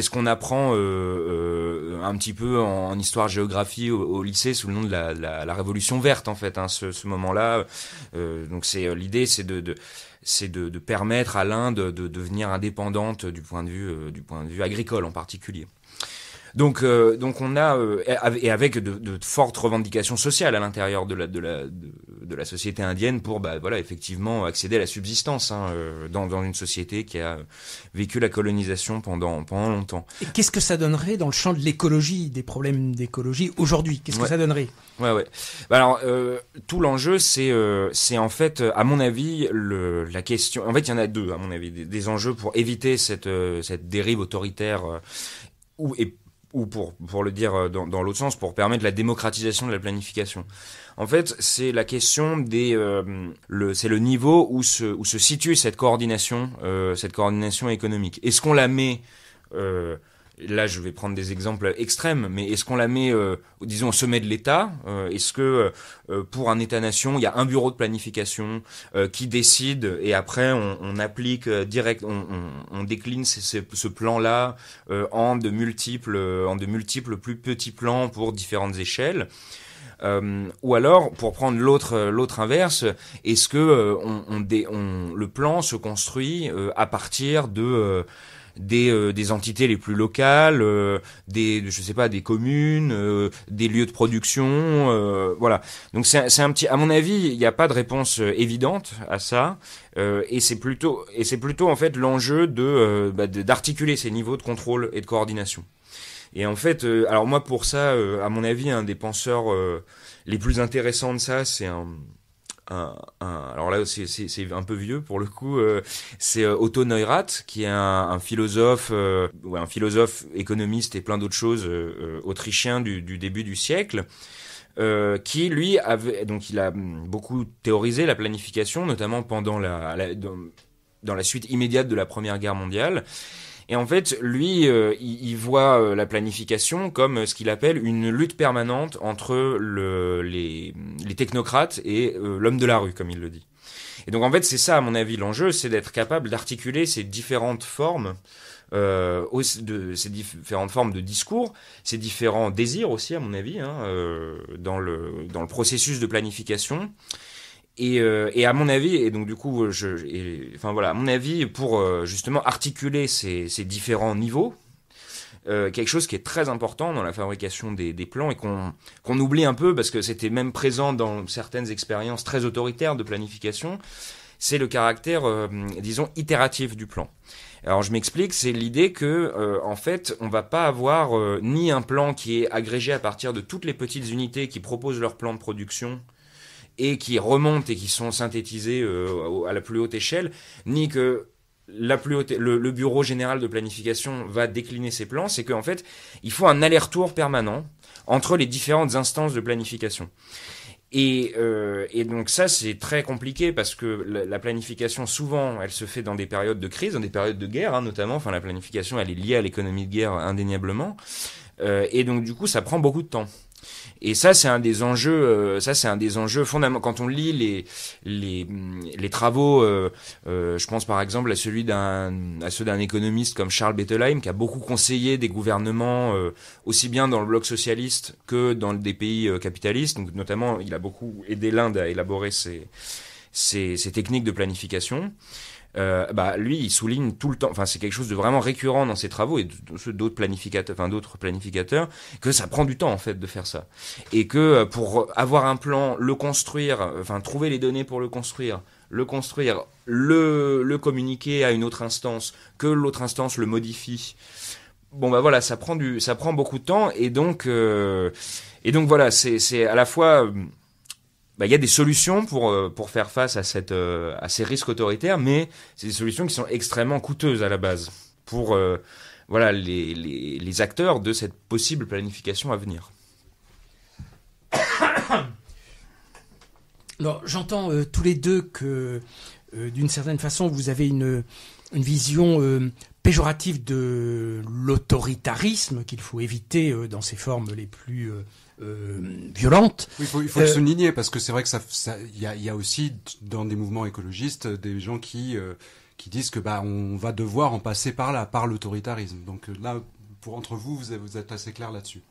qu'on apprend un petit peu en histoire-géographie au lycée sous le nom de la révolution verte en fait, hein, ce moment-là. Donc l'idée c'est de permettre à l'Inde de devenir indépendante du point de vue agricole en particulier. Donc on a et avec de fortes revendications sociales à l'intérieur de la société indienne pour voilà, effectivement accéder à la subsistance, hein, dans une société qui a vécu la colonisation pendant longtemps. Et qu'est-ce que ça donnerait dans le champ de l'écologie, des problèmes d'écologie aujourd'hui? Qu'est-ce que ça donnerait? Ouais. Alors tout l'enjeu c'est en fait à mon avis la question. En fait il y en a deux à mon avis, des enjeux pour éviter cette dérive autoritaire ou pour le dire dans l'autre sens, pour permettre la démocratisation de la planification. En fait, c'est la question c'est le niveau où se situe cette coordination économique. Est-ce qu'on la met là, je vais prendre des exemples extrêmes, mais est-ce qu'on la met, disons, au sommet de l'État? Est-ce que pour un État-nation, il y a un bureau de planification qui décide et après on applique direct, on décline ce plan-là en de multiples plus petits plans pour différentes échelles? Ou alors, pour prendre l'autre inverse, est-ce que le plan se construit à partir des entités les plus locales, des communes, des lieux de production, voilà. Donc c'est à mon avis, il n'y a pas de réponse évidente à ça, et c'est plutôt en fait l'enjeu d'articuler ces niveaux de contrôle et de coordination. Et en fait, alors moi pour ça, à mon avis, un des penseurs les plus intéressants de ça, c'est alors là c'est un peu vieux pour le coup, c'est Otto Neurath, qui est un philosophe économiste et plein d'autres choses autrichien du début du siècle, qui lui il a beaucoup théorisé la planification, notamment pendant dans la suite immédiate de la Première Guerre mondiale. Et en fait, lui, il voit la planification comme ce qu'il appelle une lutte permanente entre les technocrates et l'homme de la rue, comme il le dit. Et donc en fait, c'est ça, à mon avis, l'enjeu, c'est d'être capable d'articuler ces différentes formes de ces différentes formes de discours, ces différents désirs aussi, à mon avis, dans le processus de planification. Et à mon avis, et donc du coup, à mon avis, pour justement articuler ces différents niveaux, quelque chose qui est très important dans la fabrication des plans et qu'on oublie un peu parce que c'était même présent dans certaines expériences très autoritaires de planification, c'est le caractère, disons, itératif du plan. Alors je m'explique, c'est l'idée que en fait, on va pas avoir ni un plan qui est agrégé à partir de toutes les petites unités qui proposent leur plan de production et qui remontent et qui sont synthétisés à la plus haute échelle, ni que le bureau général de planification va décliner ses plans. C'est qu'en fait, il faut un aller-retour permanent entre les différentes instances de planification. Et donc ça, c'est très compliqué parce que la planification, souvent, elle se fait dans des périodes de crise, dans des périodes de guerre, notamment. Enfin, la planification, elle est liée à l'économie de guerre indéniablement. Et donc, du coup, ça prend beaucoup de temps. Et ça, c'est un des enjeux. Fondamentaux. Quand on lit les travaux, je pense par exemple à ceux d'un économiste comme Charles Bettelheim, qui a beaucoup conseillé des gouvernements aussi bien dans le bloc socialiste que dans des pays capitalistes. Donc, notamment, il a beaucoup aidé l'Inde à élaborer ces techniques de planification. Lui, il souligne tout le temps, enfin, c'est quelque chose de vraiment récurrent dans ses travaux et d'autres planificateurs, que ça prend du temps, en fait, de faire ça. Et que pour avoir un plan, le construire, enfin, trouver les données pour le construire, le communiquer à une autre instance, que l'autre instance le modifie. Bon, voilà, ça prend beaucoup de temps et donc voilà, c'est à la fois, il y a des solutions pour faire face à ces risques autoritaires, mais c'est des solutions qui sont extrêmement coûteuses à la base pour les acteurs de cette possible planification à venir. Alors, j'entends tous les deux que, d'une certaine façon, vous avez une vision péjorative de l'autoritarisme qu'il faut éviter dans ses formes les plus violentes. Oui, il faut le souligner parce que c'est vrai que il y a aussi dans des mouvements écologistes des gens qui disent que on va devoir en passer par l'autoritarisme. Donc là, entre vous êtes assez clair là-dessus.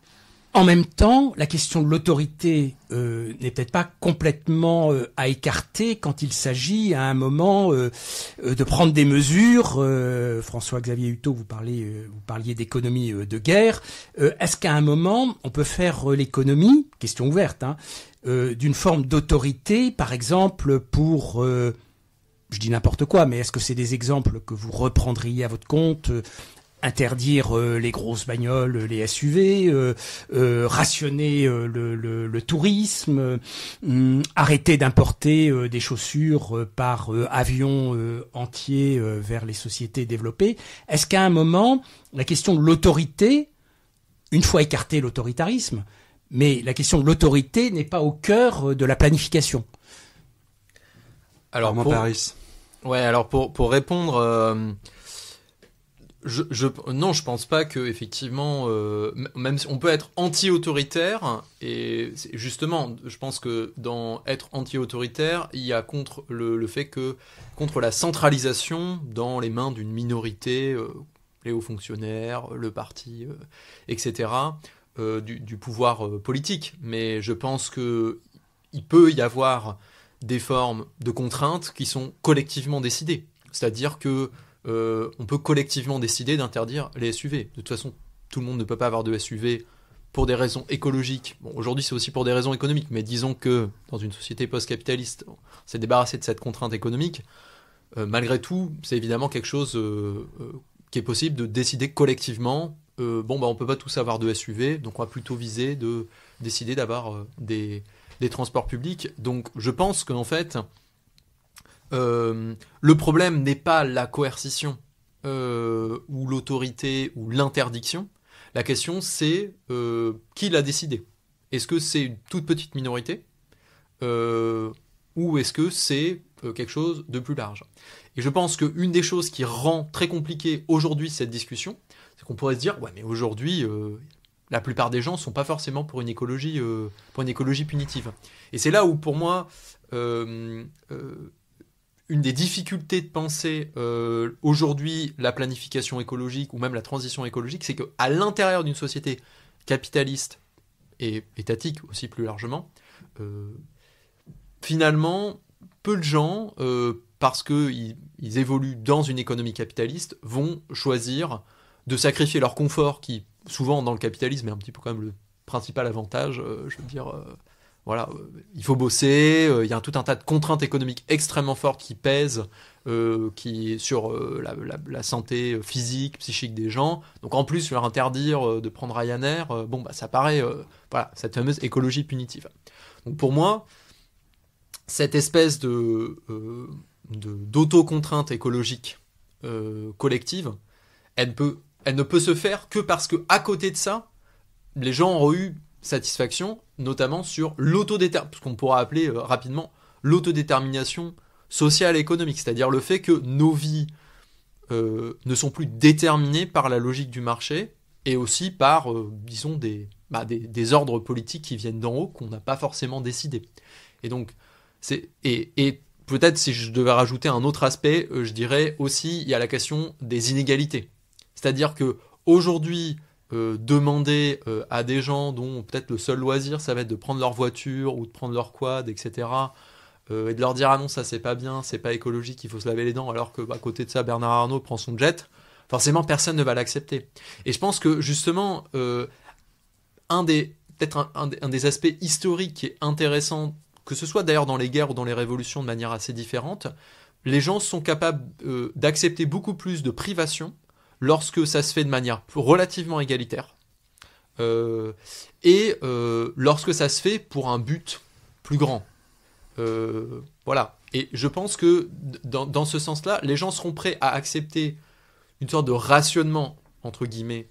En même temps, la question de l'autorité n'est peut-être pas complètement à écarter quand il s'agit à un moment de prendre des mesures. François-Xavier Huttot, vous parliez d'économie de guerre. Est-ce qu'à un moment, on peut faire l'économie, question ouverte, d'une forme d'autorité, par exemple, pour... je dis n'importe quoi, mais est-ce que c'est des exemples que vous reprendriez à votre compte ? Interdire les grosses bagnoles, les SUV, rationner le tourisme, arrêter d'importer des chaussures par avion entier vers les sociétés développées. Est-ce qu'à un moment, la question de l'autorité, une fois écarté l'autoritarisme, mais la question de l'autorité n'est pas au cœur de la planification? Alors Paris. Ouais, alors pour répondre... Non, je pense pas que effectivement, même si on peut être anti-autoritaire, et justement, je pense que dans être anti-autoritaire, il y a contre le fait que contre la centralisation dans les mains d'une minorité, les hauts fonctionnaires, le parti, etc., du pouvoir politique. Mais je pense que il peut y avoir des formes de contraintes qui sont collectivement décidées, c'est-à-dire que on peut collectivement décider d'interdire les SUV. De toute façon, tout le monde ne peut pas avoir de SUV pour des raisons écologiques. Bon, aujourd'hui, c'est aussi pour des raisons économiques, mais disons que dans une société post-capitaliste, on s'est débarrassé de cette contrainte économique. Malgré tout, c'est évidemment quelque chose qui est possible de décider collectivement. On peut pas tous avoir de SUV, donc on va plutôt viser de décider d'avoir des transports publics. Donc, je pense qu'en fait... le problème n'est pas la coercition ou l'autorité ou l'interdiction. La question, c'est qui l'a décidé. Est-ce que c'est une toute petite minorité ou est-ce que c'est quelque chose de plus large? Et je pense qu'une des choses qui rend très compliquée aujourd'hui cette discussion, c'est qu'on pourrait se dire, ouais, mais aujourd'hui, la plupart des gens ne sont pas forcément pour une écologie punitive. Et c'est là où, pour moi, une des difficultés de penser aujourd'hui la planification écologique ou même la transition écologique, c'est qu'à l'intérieur d'une société capitaliste et étatique aussi plus largement, finalement, peu de gens, parce qu'ils évoluent dans une économie capitaliste, vont choisir de sacrifier leur confort, qui souvent dans le capitalisme est un petit peu quand même le principal avantage, je veux dire... Voilà, il faut bosser, il y a tout un tas de contraintes économiques extrêmement fortes qui pèsent sur la santé physique, psychique des gens. Donc en plus, leur interdire de prendre Ryanair, ça paraît, voilà, cette fameuse écologie punitive. Donc pour moi, cette espèce d'auto-contrainte écologique collective, elle ne peut se faire que parce que à côté de ça, les gens ont eu satisfaction, notamment sur ce qu'on pourra appeler rapidement l'autodétermination sociale et économique, c'est-à-dire le fait que nos vies ne sont plus déterminées par la logique du marché et aussi par, disons, des ordres politiques qui viennent d'en haut qu'on n'a pas forcément décidé. Et donc, et peut-être si je devais rajouter un autre aspect, je dirais aussi il y a la question des inégalités. C'est-à-dire que aujourd'hui, demander à des gens dont peut-être le seul loisir ça va être de prendre leur voiture ou de prendre leur quad, etc., et de leur dire ah non ça c'est pas bien, c'est pas écologique, il faut se laver les dents, alors que à côté de ça Bernard Arnault prend son jet, forcément personne ne va l'accepter. Et je pense que justement un des aspects historiques qui est intéressant, que ce soit d'ailleurs dans les guerres ou dans les révolutions de manière assez différente, les gens sont capables d'accepter beaucoup plus de privations lorsque ça se fait de manière relativement égalitaire, et lorsque ça se fait pour un but plus grand. Voilà. Et je pense que dans ce sens-là, les gens seront prêts à accepter une sorte de rationnement, entre guillemets,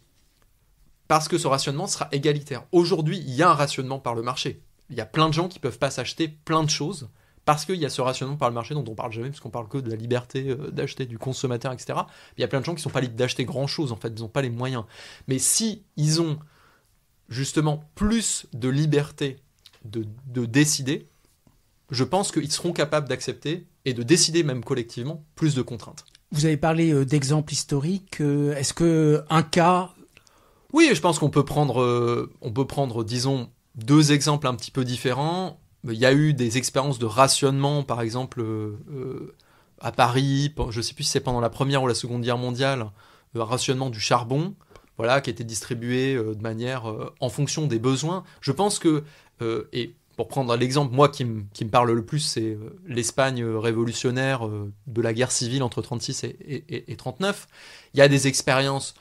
parce que ce rationnement sera égalitaire. Aujourd'hui, il y a un rationnement par le marché. Il y a plein de gens qui ne peuvent pas s'acheter plein de choses, parce qu'il y a ce rationnement par le marché dont on parle jamais, parce qu'on parle que de la liberté d'acheter du consommateur, etc. Il y a plein de gens qui ne sont pas libres d'acheter grand-chose, en fait, ils n'ont pas les moyens. Mais si ils ont justement plus de liberté de décider, je pense qu'ils seront capables d'accepter et de décider même collectivement plus de contraintes. Vous avez parlé d'exemples historiques. Est-ce qu'un cas... Oui, je pense qu'on peut prendre, disons, deux exemples un petit peu différents. Il y a eu des expériences de rationnement, par exemple, à Paris, je ne sais plus si c'est pendant la Première ou la Seconde Guerre mondiale, un rationnement du charbon, voilà, qui était distribué de manière en fonction des besoins. Je pense que, et pour prendre l'exemple, moi, qui me parle le plus, c'est l'Espagne révolutionnaire de la guerre civile entre 1936 et 1939. Il y a des expériences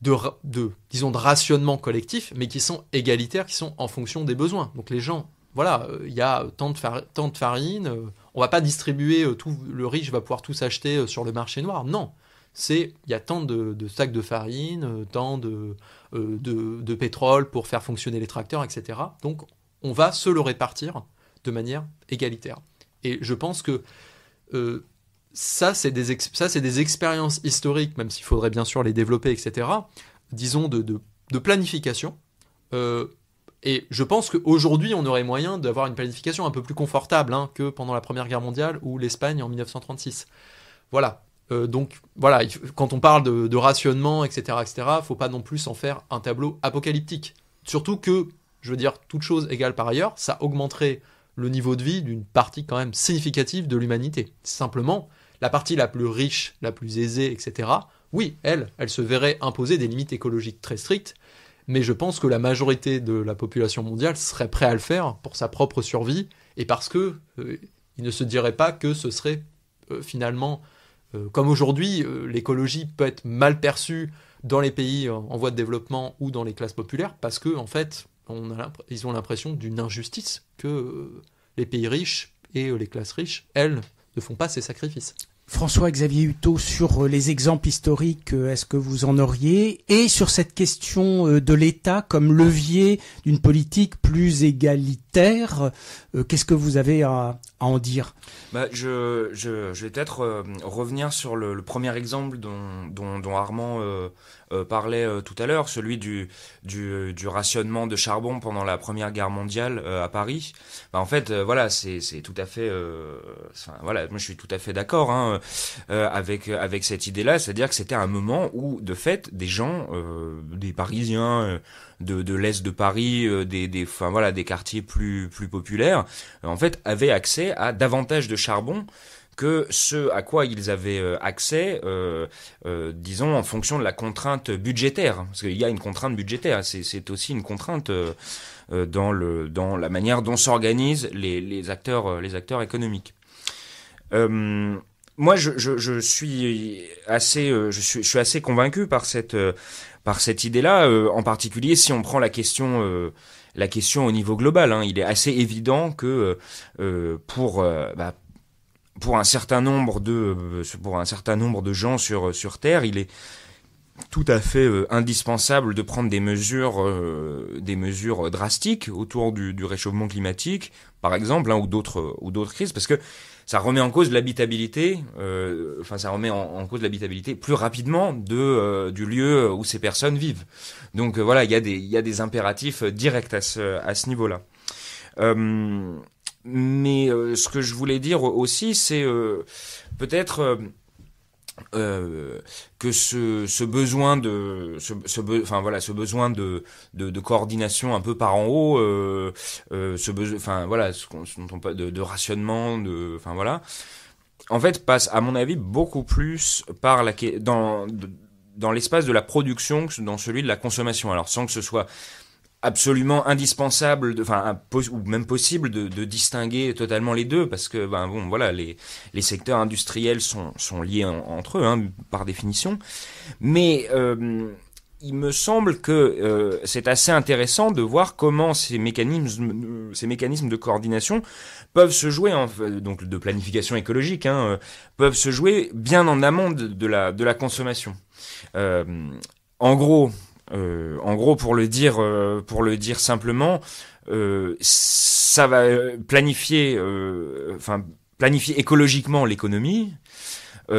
disons, de rationnement collectif, mais qui sont égalitaires, qui sont en fonction des besoins. Donc les gens... Voilà, il y a tant de farine, on va pas distribuer tout, le riche va pouvoir tout s'acheter sur le marché noir. Non, il y a tant de sacs de farine, tant de pétrole pour faire fonctionner les tracteurs, etc. Donc on va se le répartir de manière égalitaire. Et je pense que ça, c'est des expériences historiques, même s'il faudrait bien sûr les développer, etc., disons de planification. Et je pense qu'aujourd'hui, on aurait moyen d'avoir une planification un peu plus confortable que pendant la Première Guerre mondiale ou l'Espagne en 1936. Voilà. Donc, voilà, quand on parle de rationnement, etc., il ne faut pas non plus en faire un tableau apocalyptique. Surtout que, je veux dire, toute chose égale par ailleurs, ça augmenterait le niveau de vie d'une partie quand même significative de l'humanité. Simplement, la partie la plus riche, la plus aisée, etc., oui, elle se verrait imposer des limites écologiques très strictes, mais je pense que la majorité de la population mondiale serait prête à le faire pour sa propre survie, et parce que il ne se dirait pas que ce serait finalement, comme aujourd'hui, l'écologie peut être mal perçue dans les pays en voie de développement ou dans les classes populaires, parce que en fait, ils ont l'impression d'une injustice que les pays riches et les classes riches, elles, ne font pas ces sacrifices. François-Xavier Huttot, sur les exemples historiques, est-ce que vous en auriez? Et sur cette question de l'État comme levier d'une politique plus égalitaire terre. Qu'est-ce que vous avez à en dire ? Je vais peut-être revenir sur le premier exemple dont Armand parlait tout à l'heure, celui du rationnement de charbon pendant la Première Guerre mondiale à Paris. En fait, voilà, c'est tout à fait, voilà, moi je suis tout à fait d'accord avec cette idée-là, c'est-à-dire que c'était un moment où, de fait, des gens, des Parisiens de l'est de Paris, des quartiers plus populaires, en fait, avaient accès à davantage de charbon que ce à quoi ils avaient accès, disons, en fonction de la contrainte budgétaire. Parce qu'il y a une contrainte budgétaire, c'est aussi une contrainte dans la manière dont s'organisent les acteurs économiques. Moi, je suis assez convaincu par cette idée-là, en particulier si on prend la question au niveau global. Il est assez évident que pour un certain nombre de gens sur Terre, il est tout à fait indispensable de prendre des mesures drastiques autour du réchauffement climatique, par exemple, ou d'autres crises, parce que ça remet en cause l'habitabilité, ça remet en cause l'habitabilité plus rapidement du lieu où ces personnes vivent. Donc voilà, il y a des impératifs directs à ce niveau-là. Mais ce que je voulais dire aussi, c'est peut-être que ce besoin de coordination un peu par en haut, de rationnement, en fait passe à mon avis beaucoup plus par dans l'espace de la production que dans celui de la consommation. Alors sans que ce soit absolument indispensable, ou même possible de distinguer totalement les deux, parce que les secteurs industriels sont liés entre eux, par définition. Mais il me semble que c'est assez intéressant de voir comment ces mécanismes de coordination peuvent se jouer, donc de planification écologique, peuvent se jouer bien en amont de la consommation. En gros, pour le dire simplement, ça va planifier écologiquement l'économie.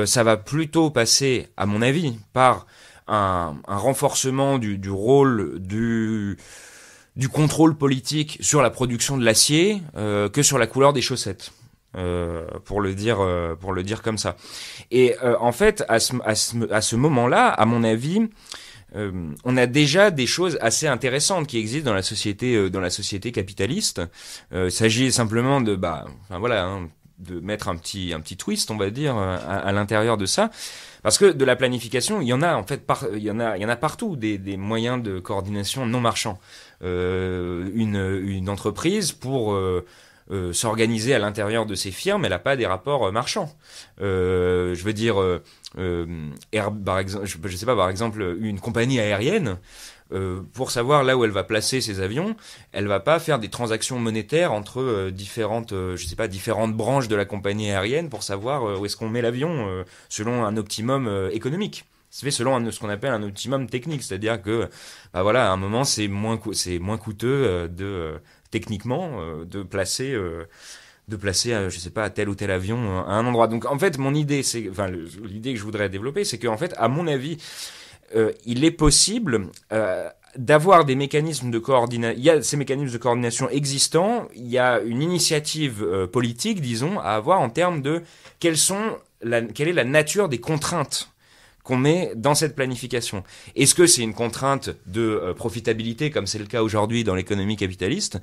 Ça va plutôt passer, à mon avis, par un renforcement du rôle du contrôle politique sur la production de l'acier que sur la couleur des chaussettes. Pour le dire comme ça. Et en fait, à ce moment-là, à mon avis, on a déjà des choses assez intéressantes qui existent dans la société capitaliste. Il s'agit simplement de mettre un petit twist, on va dire, à l'intérieur de ça, parce que de la planification, il y en a en fait, il y en a partout des moyens de coordination non marchands. Une entreprise pour s'organiser à l'intérieur de ses firmes, elle n'a pas des rapports marchands. Je veux dire, par exemple, une compagnie aérienne, pour savoir là où elle va placer ses avions, elle va pas faire des transactions monétaires entre différentes branches de la compagnie aérienne pour savoir où est-ce qu'on met l'avion selon un optimum économique. C'est fait selon ce qu'on appelle un optimum technique, c'est-à-dire que à un moment c'est moins coûteux techniquement de placer tel ou tel avion à un endroit. Donc en fait l'idée que je voudrais développer, c'est qu'en fait, à mon avis, il est possible d'avoir des mécanismes de coordination. Il y a ces mécanismes de coordination existants. Il y a une initiative politique, disons, à avoir en termes de quelle est la nature des contraintes qu'on met dans cette planification. Est-ce que c'est une contrainte de profitabilité, comme c'est le cas aujourd'hui dans l'économie capitaliste,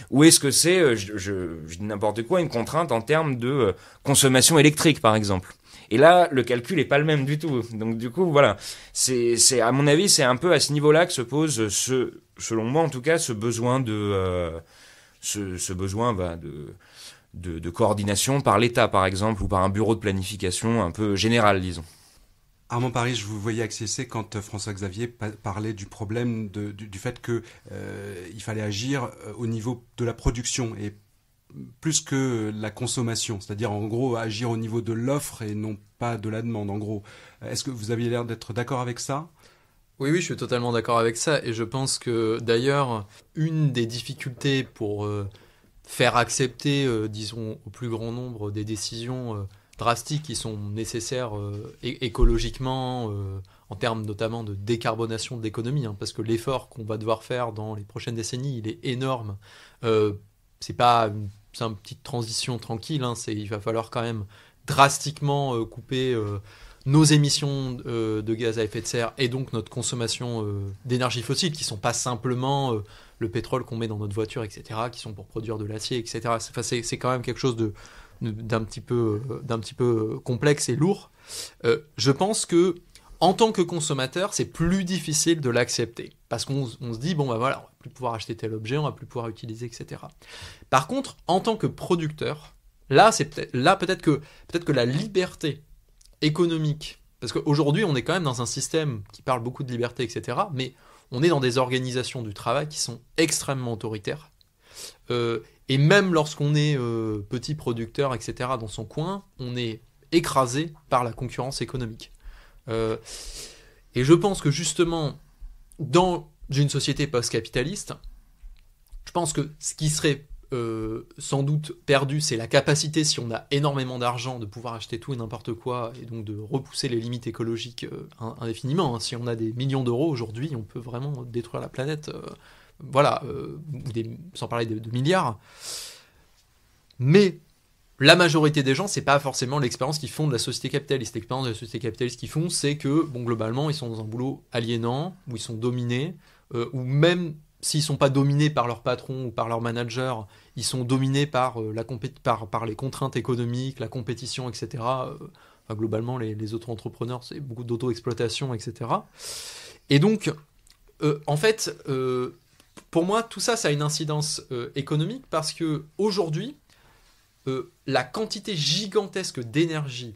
ou est-ce que c'est, je dis n'importe quoi, une contrainte en termes de consommation électrique, par exemple? Et là, le calcul est pas le même du tout. Donc du coup, voilà, c'est à mon avis, c'est un peu à ce niveau-là que se pose selon moi en tout cas, ce besoin de coordination par l'État, par exemple, ou par un bureau de planification un peu général, disons. Armand Paris, je vous voyais acquiescer quand François-Xavier parlait du problème du fait que il fallait agir au niveau de la production et plus que la consommation, c'est-à-dire en gros agir au niveau de l'offre et non pas de la demande, en gros. Est-ce que vous aviez l'air d'être d'accord avec ça ? Oui, je suis totalement d'accord avec ça, et je pense que d'ailleurs une des difficultés pour faire accepter, disons, au plus grand nombre des décisions drastiques qui sont nécessaires écologiquement, en termes notamment de décarbonation de l'économie, parce que l'effort qu'on va devoir faire dans les prochaines décennies, il est énorme. C'est pas une petite transition tranquille, il va falloir quand même drastiquement couper nos émissions de gaz à effet de serre et donc notre consommation d'énergie fossile, qui sont pas simplement le pétrole qu'on met dans notre voiture, etc., qui sont pour produire de l'acier, etc. C'est quand même quelque chose d'un petit peu complexe et lourd. Je pense que en tant que consommateur, c'est plus difficile de l'accepter, parce qu'on se dit, bon, bah voilà, on va plus pouvoir acheter tel objet, on va plus pouvoir utiliser, etc. Par contre, en tant que producteur, là, peut-être que la liberté économique, parce qu'aujourd'hui, on est quand même dans un système qui parle beaucoup de liberté, etc., mais on est dans des organisations du travail qui sont extrêmement autoritaires. Et même lorsqu'on est petit producteur, etc., dans son coin, on est écrasé par la concurrence économique. Et je pense que justement, dans une société post-capitaliste, je pense que ce qui serait sans doute perdu, c'est la capacité, si on a énormément d'argent, de pouvoir acheter tout et n'importe quoi, et donc de repousser les limites écologiques indéfiniment. Si on a des millions d'euros aujourd'hui, on peut vraiment détruire la planète, sans parler de milliards. Mais la majorité des gens, c'est pas forcément l'expérience qu'ils font de la société capitaliste. L'expérience de la société capitaliste qu'ils font, c'est que, globalement, ils sont dans un boulot aliénant, où ils sont dominés, ou même s'ils sont pas dominés par leur patron ou par leur manager, ils sont dominés par les contraintes économiques, la compétition, etc. Globalement, les auto-entrepreneurs, c'est beaucoup d'auto-exploitation, etc. Et donc, en fait, pour moi, tout ça, ça a une incidence économique, parce que aujourd'hui, la quantité gigantesque d'énergie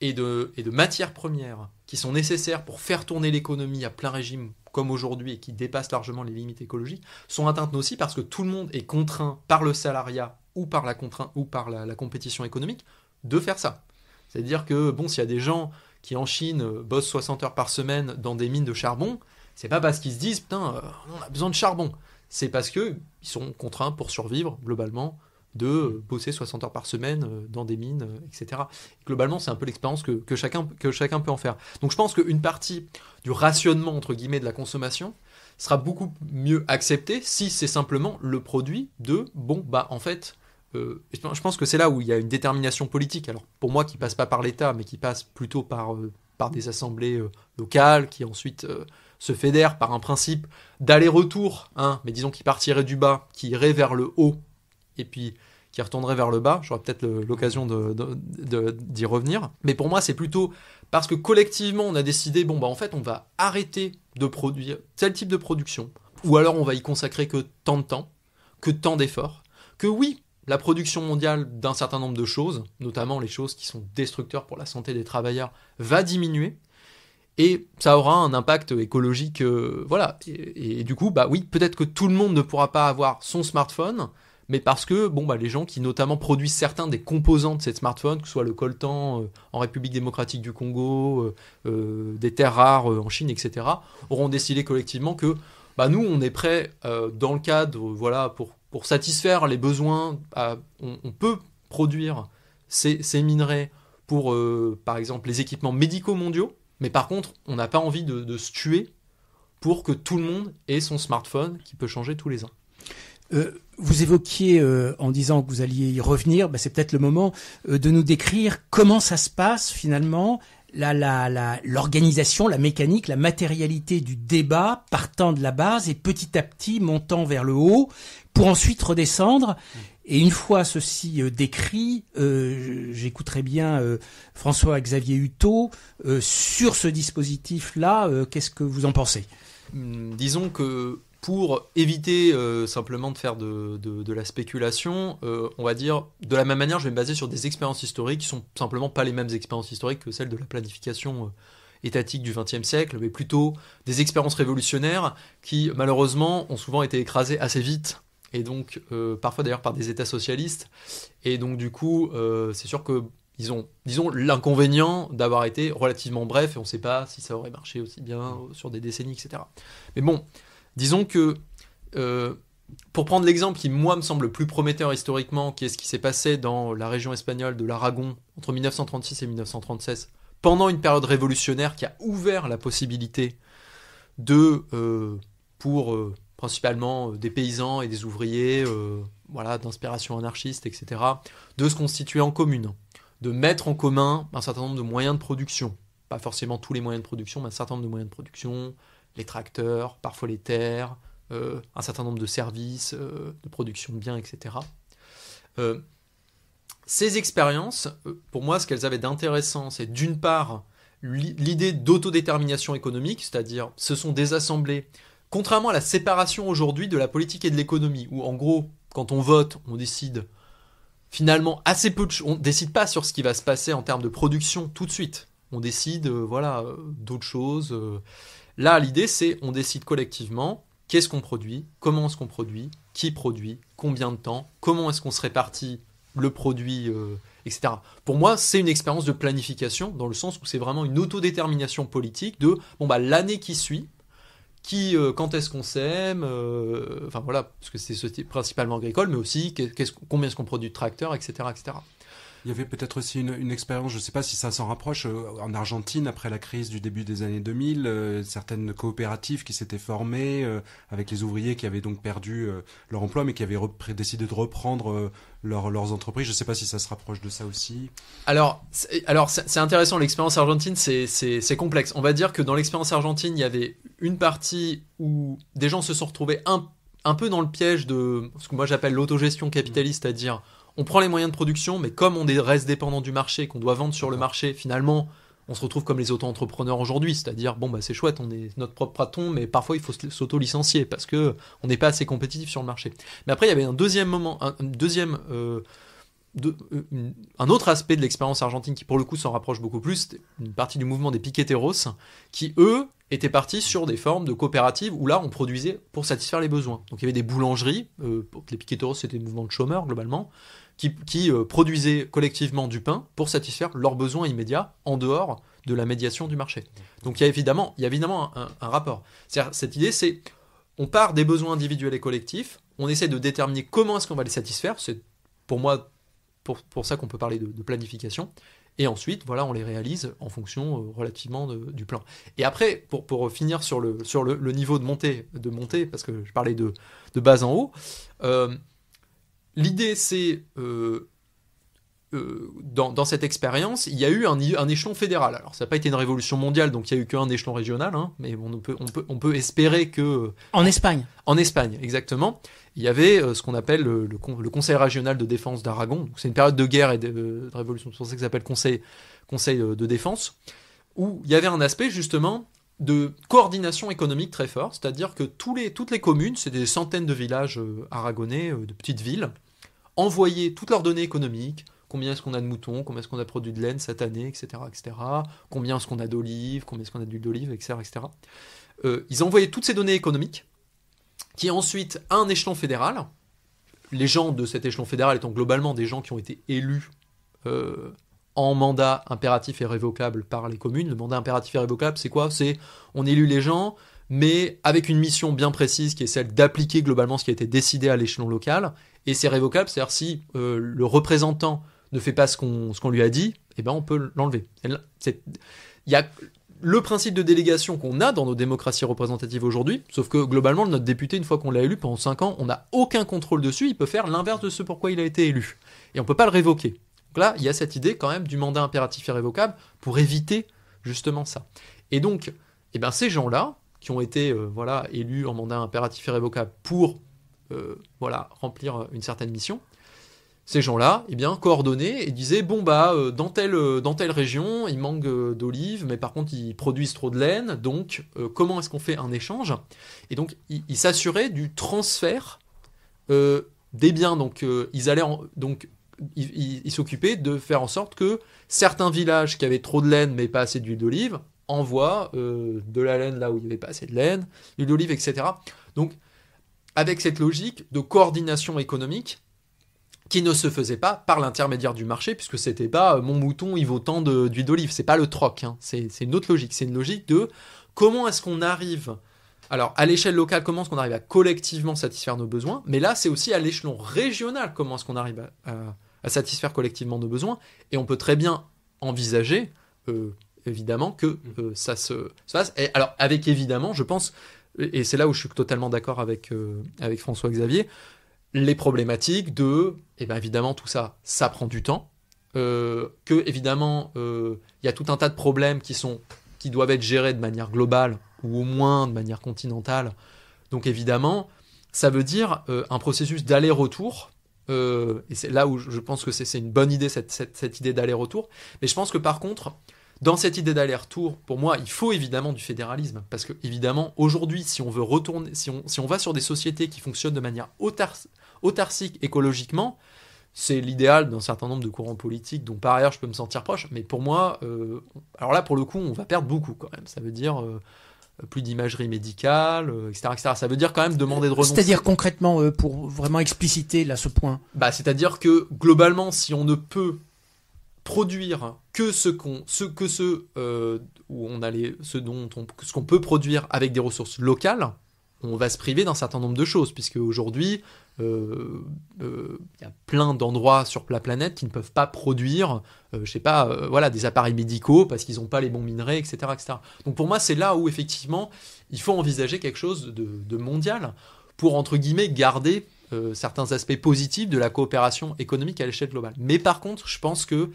et de matières premières qui sont nécessaires pour faire tourner l'économie à plein régime comme aujourd'hui et qui dépassent largement les limites écologiques sont atteintes aussi, parce que tout le monde est contraint par le salariat ou par la compétition économique de faire ça. C'est-à-dire que s'il y a des gens qui en Chine bossent 60 heures par semaine dans des mines de charbon, c'est pas parce qu'ils se disent putain on a besoin de charbon, c'est parce qu'ils sont contraints pour survivre globalement de bosser 60 heures par semaine dans des mines, etc. Globalement, c'est un peu l'expérience que chacun peut en faire. Donc je pense qu'une partie du rationnement, entre guillemets, de la consommation sera beaucoup mieux acceptée si c'est simplement le produit de, en fait, je pense que c'est là où il y a une détermination politique, alors pour moi qui passe pas par l'État, mais qui passe plutôt par des assemblées locales, qui ensuite se fédèrent par un principe d'aller-retour, mais disons qui partirait du bas, qui irait vers le haut, et puis qui retournerait vers le bas. J'aurai peut-être l'occasion d'y revenir. Mais pour moi, c'est plutôt parce que collectivement, on a décidé, en fait, on va arrêter de produire tel type de production, ou alors on va y consacrer que tant de temps, que tant d'efforts, que oui, la production mondiale d'un certain nombre de choses, notamment les choses qui sont destructeurs pour la santé des travailleurs, va diminuer, et ça aura un impact écologique, Et du coup, oui, peut-être que tout le monde ne pourra pas avoir son smartphone, mais parce que les gens qui notamment produisent certains des composants de ces smartphones, que ce soit le coltan en République démocratique du Congo, des terres rares en Chine, etc., auront décidé collectivement que nous, on est prêts dans le cadre, pour satisfaire les besoins, on peut produire ces minerais pour, par exemple, les équipements médicaux mondiaux, mais par contre, on n'a pas envie de se tuer pour que tout le monde ait son smartphone qui peut changer tous les ans. Vous évoquiez, en disant que vous alliez y revenir, c'est peut-être le moment de nous décrire comment ça se passe finalement, l'organisation, la mécanique, la matérialité du débat partant de la base et petit à petit montant vers le haut pour ensuite redescendre. Et une fois ceci décrit, j'écouterai bien François-Xavier Huttot sur ce dispositif-là. Qu'est-ce que vous en pensez ? Disons que pour éviter simplement de faire de la spéculation, on va dire, de la même manière, je vais me baser sur des expériences historiques qui sont simplement pas les mêmes expériences historiques que celles de la planification étatique du XXe siècle, mais plutôt des expériences révolutionnaires qui, malheureusement, ont souvent été écrasées assez vite, et donc parfois d'ailleurs par des États socialistes. Et donc du coup, c'est sûr que ils ont, disons, l'inconvénient d'avoir été relativement bref, et on ne sait pas si ça aurait marché aussi bien sur des décennies, etc. Mais bon, disons que pour prendre l'exemple qui, moi, me semble le plus prometteur historiquement, qui est ce qui s'est passé dans la région espagnole de l'Aragon entre 1936 et 1936, pendant une période révolutionnaire qui a ouvert la possibilité pour principalement des paysans et des ouvriers, d'inspiration anarchiste, etc., de se constituer en commune, de mettre en commun un certain nombre de moyens de production. Pas forcément tous les moyens de production, mais un certain nombre de moyens de production, les tracteurs, parfois les terres, un certain nombre de services, de production de biens, etc. Ces expériences, pour moi, ce qu'elles avaient d'intéressant, c'est d'une part l'idée d'autodétermination économique, c'est-à-dire ce sont des assemblées, contrairement à la séparation aujourd'hui de la politique et de l'économie, où en gros, quand on vote, on décide finalement assez peu on décide pas sur ce qui va se passer en termes de production tout de suite. On décide d'autres choses. Là, l'idée, c'est on décide collectivement qu'est-ce qu'on produit, comment est-ce qu'on produit, qui produit, combien de temps, comment est-ce qu'on se répartit le produit, etc. Pour moi, c'est une expérience de planification, dans le sens où c'est vraiment une autodétermination politique de l'année qui suit, quand est-ce qu'on sème, parce que c'est principalement agricole, mais aussi combien est-ce qu'on produit de tracteurs, etc., etc. Il y avait peut-être aussi une expérience, je ne sais pas si ça s'en rapproche, en Argentine, après la crise du début des années 2000, certaines coopératives qui s'étaient formées avec les ouvriers qui avaient donc perdu leur emploi, mais qui avaient décidé de reprendre leurs entreprises. Je ne sais pas si ça se rapproche de ça aussi. Alors c'est intéressant, l'expérience argentine, c'est complexe. On va dire que dans l'expérience argentine, il y avait une partie où des gens se sont retrouvés un peu dans le piège de ce que moi j'appelle l'autogestion capitaliste, c'est-à-dire on prend les moyens de production, mais comme on reste dépendant du marché, qu'on doit vendre sur le marché, finalement, on se retrouve comme les auto-entrepreneurs aujourd'hui, c'est-à-dire, c'est chouette, on est notre propre patron, mais parfois il faut s'auto-licencier parce qu'on n'est pas assez compétitif sur le marché. Mais après, il y avait un deuxième moment, un autre aspect de l'expérience argentine qui, pour le coup, s'en rapproche beaucoup plus, c'était une partie du mouvement des piqueteros, qui, eux, étaient partis sur des formes de coopératives où là, on produisait pour satisfaire les besoins. Donc il y avait des boulangeries, les piqueteros, c'était des mouvements de chômeurs, globalement, qui produisaient collectivement du pain pour satisfaire leurs besoins immédiats en dehors de la médiation du marché. Donc il y a évidemment un rapport. C'est-à-dire, cette idée, c'est on part des besoins individuels et collectifs, on essaie de déterminer comment est-ce qu'on va les satisfaire, c'est pour moi pour ça qu'on peut parler de planification, et ensuite on les réalise en fonction relativement du plan. Et après, pour finir sur le niveau de montée, parce que je parlais de bas en haut, l'idée, c'est, dans cette expérience, il y a eu un échelon fédéral. Alors, ça n'a pas été une révolution mondiale, donc il n'y a eu qu'un échelon régional, mais on peut espérer que... En Espagne. En Espagne, exactement. Il y avait ce qu'on appelle le Conseil régional de défense d'Aragon. Donc, c'est une période de guerre et de révolution, c'est pour ça que ça s'appelle Conseil de défense, où il y avait un aspect, justement, de coordination économique très fort, c'est-à-dire que toutes les communes, c'est des centaines de villages aragonais, de petites villes, envoyaient toutes leurs données économiques, combien est-ce qu'on a de moutons, combien est-ce qu'on a produit de laine cette année, etc., combien est-ce qu'on a d'olives, combien est-ce qu'on a d'huile d'olive, etc., etc. Ils envoyaient toutes ces données économiques, qui ensuite, à un échelon fédéral, les gens de cet échelon fédéral étant globalement des gens qui ont été élus en mandat impératif et révocable par les communes. Le mandat impératif et révocable, c'est quoi ? C'est on élit les gens, mais avec une mission bien précise qui est celle d'appliquer globalement ce qui a été décidé à l'échelon local. Et c'est révocable, c'est-à-dire si le représentant ne fait pas ce qu'on lui a dit, on peut l'enlever. Il y a le principe de délégation qu'on a dans nos démocraties représentatives aujourd'hui, sauf que globalement, notre député, une fois qu'on l'a élu pendant 5 ans, on n'a aucun contrôle dessus, il peut faire l'inverse de ce pourquoi il a été élu. Et on ne peut pas le révoquer. Donc là, il y a cette idée quand même du mandat impératif et révocable pour éviter justement ça. Et donc, ces gens-là, qui ont été élus en mandat impératif et révocable pour remplir une certaine mission, ces gens-là, coordonnaient et disaient dans telle région, il manque d'olives, mais par contre ils produisent trop de laine, donc comment est-ce qu'on fait un échange ? Et donc ils s'assuraient du transfert des biens. Donc ils s'occupaient de faire en sorte que certains villages qui avaient trop de laine mais pas assez d'huile d'olive envoient de la laine là où il n'y avait pas assez de laine, l'huile d'olive, etc. Donc avec cette logique de coordination économique qui ne se faisait pas par l'intermédiaire du marché, puisque c'était pas mon mouton il vaut tant d'huile d'olive, c'est pas le troc, c'est une autre logique, c'est une logique de comment est-ce qu'on arrive Alors, à l'échelle locale, comment est-ce qu'on arrive à collectivement satisfaire nos besoins? Mais là, c'est aussi à l'échelon régional comment est-ce qu'on arrive à satisfaire collectivement nos besoins. Et on peut très bien envisager, évidemment, que ça se fasse. Et alors, avec évidemment, je pense, et c'est là où je suis totalement d'accord avec François-Xavier, les problématiques de, évidemment, tout ça, ça prend du temps. Que, évidemment, il y a tout un tas de problèmes qui doivent être gérés de manière globale, ou au moins de manière continentale. Donc, évidemment, ça veut dire un processus d'aller-retour. Et c'est là où je pense que c'est une bonne idée, cette idée d'aller-retour. Mais je pense que, par contre, dans cette idée d'aller-retour, pour moi, il faut évidemment du fédéralisme. Parce que, évidemment, aujourd'hui, si on veut retourner, si on va sur des sociétés qui fonctionnent de manière autarcique écologiquement, c'est l'idéal d'un certain nombre de courants politiques dont par ailleurs je peux me sentir proche. Mais pour moi, alors là, pour le coup, on va perdre beaucoup quand même. Ça veut dire plus d'imagerie médicale, etc., etc. Ça veut dire quand même demander de renoncer. C'est-à-dire concrètement, pour vraiment expliciter là ce point. C'est-à-dire que globalement, si on ne peut produire que ce qu'on peut produire avec des ressources locales, on va se priver d'un certain nombre de choses, puisque aujourd'hui, y a plein d'endroits sur la planète qui ne peuvent pas produire, des appareils médicaux parce qu'ils n'ont pas les bons minerais, etc., etc. Donc pour moi, c'est là où effectivement, il faut envisager quelque chose de mondial pour, entre guillemets, garder certains aspects positifs de la coopération économique à l'échelle globale. Mais par contre, je pense que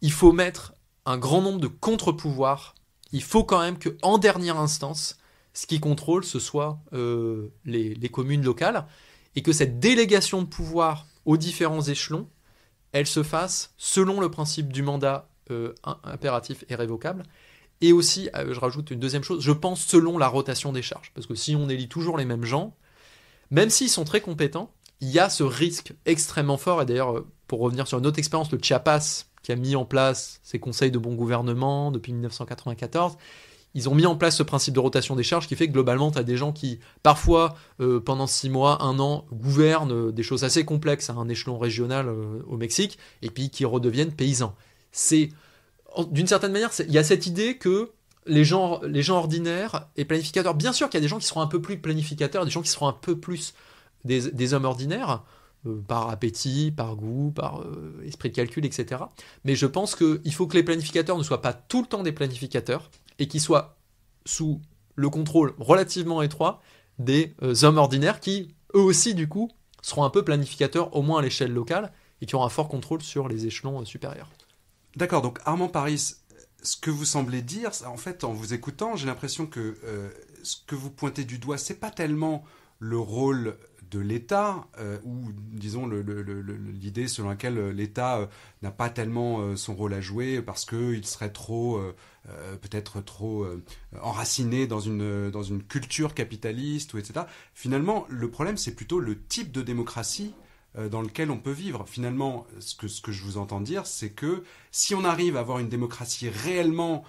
il faut mettre un grand nombre de contre-pouvoirs. Il faut quand même qu'en dernière instance, ce qui contrôle, ce soit les communes locales, et que cette délégation de pouvoir aux différents échelons, elle se fasse selon le principe du mandat impératif et révocable, et aussi, je rajoute une deuxième chose, je pense selon la rotation des charges, parce que si on élit toujours les mêmes gens, même s'ils sont très compétents, il y a ce risque extrêmement fort, et d'ailleurs, pour revenir sur une autre expérience, le Chiapas, qui a mis en place ses conseils de bon gouvernement depuis 1994, ils ont mis en place ce principe de rotation des charges qui fait que globalement, tu as des gens qui, parfois, pendant 6 mois, 1 an, gouvernent des choses assez complexes à un échelon régional au Mexique, et puis qui redeviennent paysans. D'une certaine manière, il y a cette idée que les gens ordinaires et planificateurs, bien sûr qu'il y a des gens qui seront un peu plus planificateurs, des gens qui seront un peu plus des hommes ordinaires, par appétit, par goût, par esprit de calcul, etc. Mais je pense qu'il faut que les planificateurs ne soient pas tout le temps des planificateurs, et qui soient sous le contrôle relativement étroit des hommes ordinaires qui, eux aussi, du coup, seront un peu planificateurs, au moins à l'échelle locale, et qui auront un fort contrôle sur les échelons supérieurs. D'accord, donc Armand Paris, ce que vous semblez dire, en fait, en vous écoutant, j'ai l'impression que ce que vous pointez du doigt, c'est pas tellement le rôle de l'État, ou disons l'idée selon laquelle l'État n'a pas tellement son rôle à jouer parce qu'il serait peut-être trop enraciné dans une culture capitaliste, ou etc. Finalement, le problème, c'est plutôt le type de démocratie dans lequel on peut vivre. Finalement, ce que je vous entends dire, c'est que si on arrive à avoir une démocratie réellement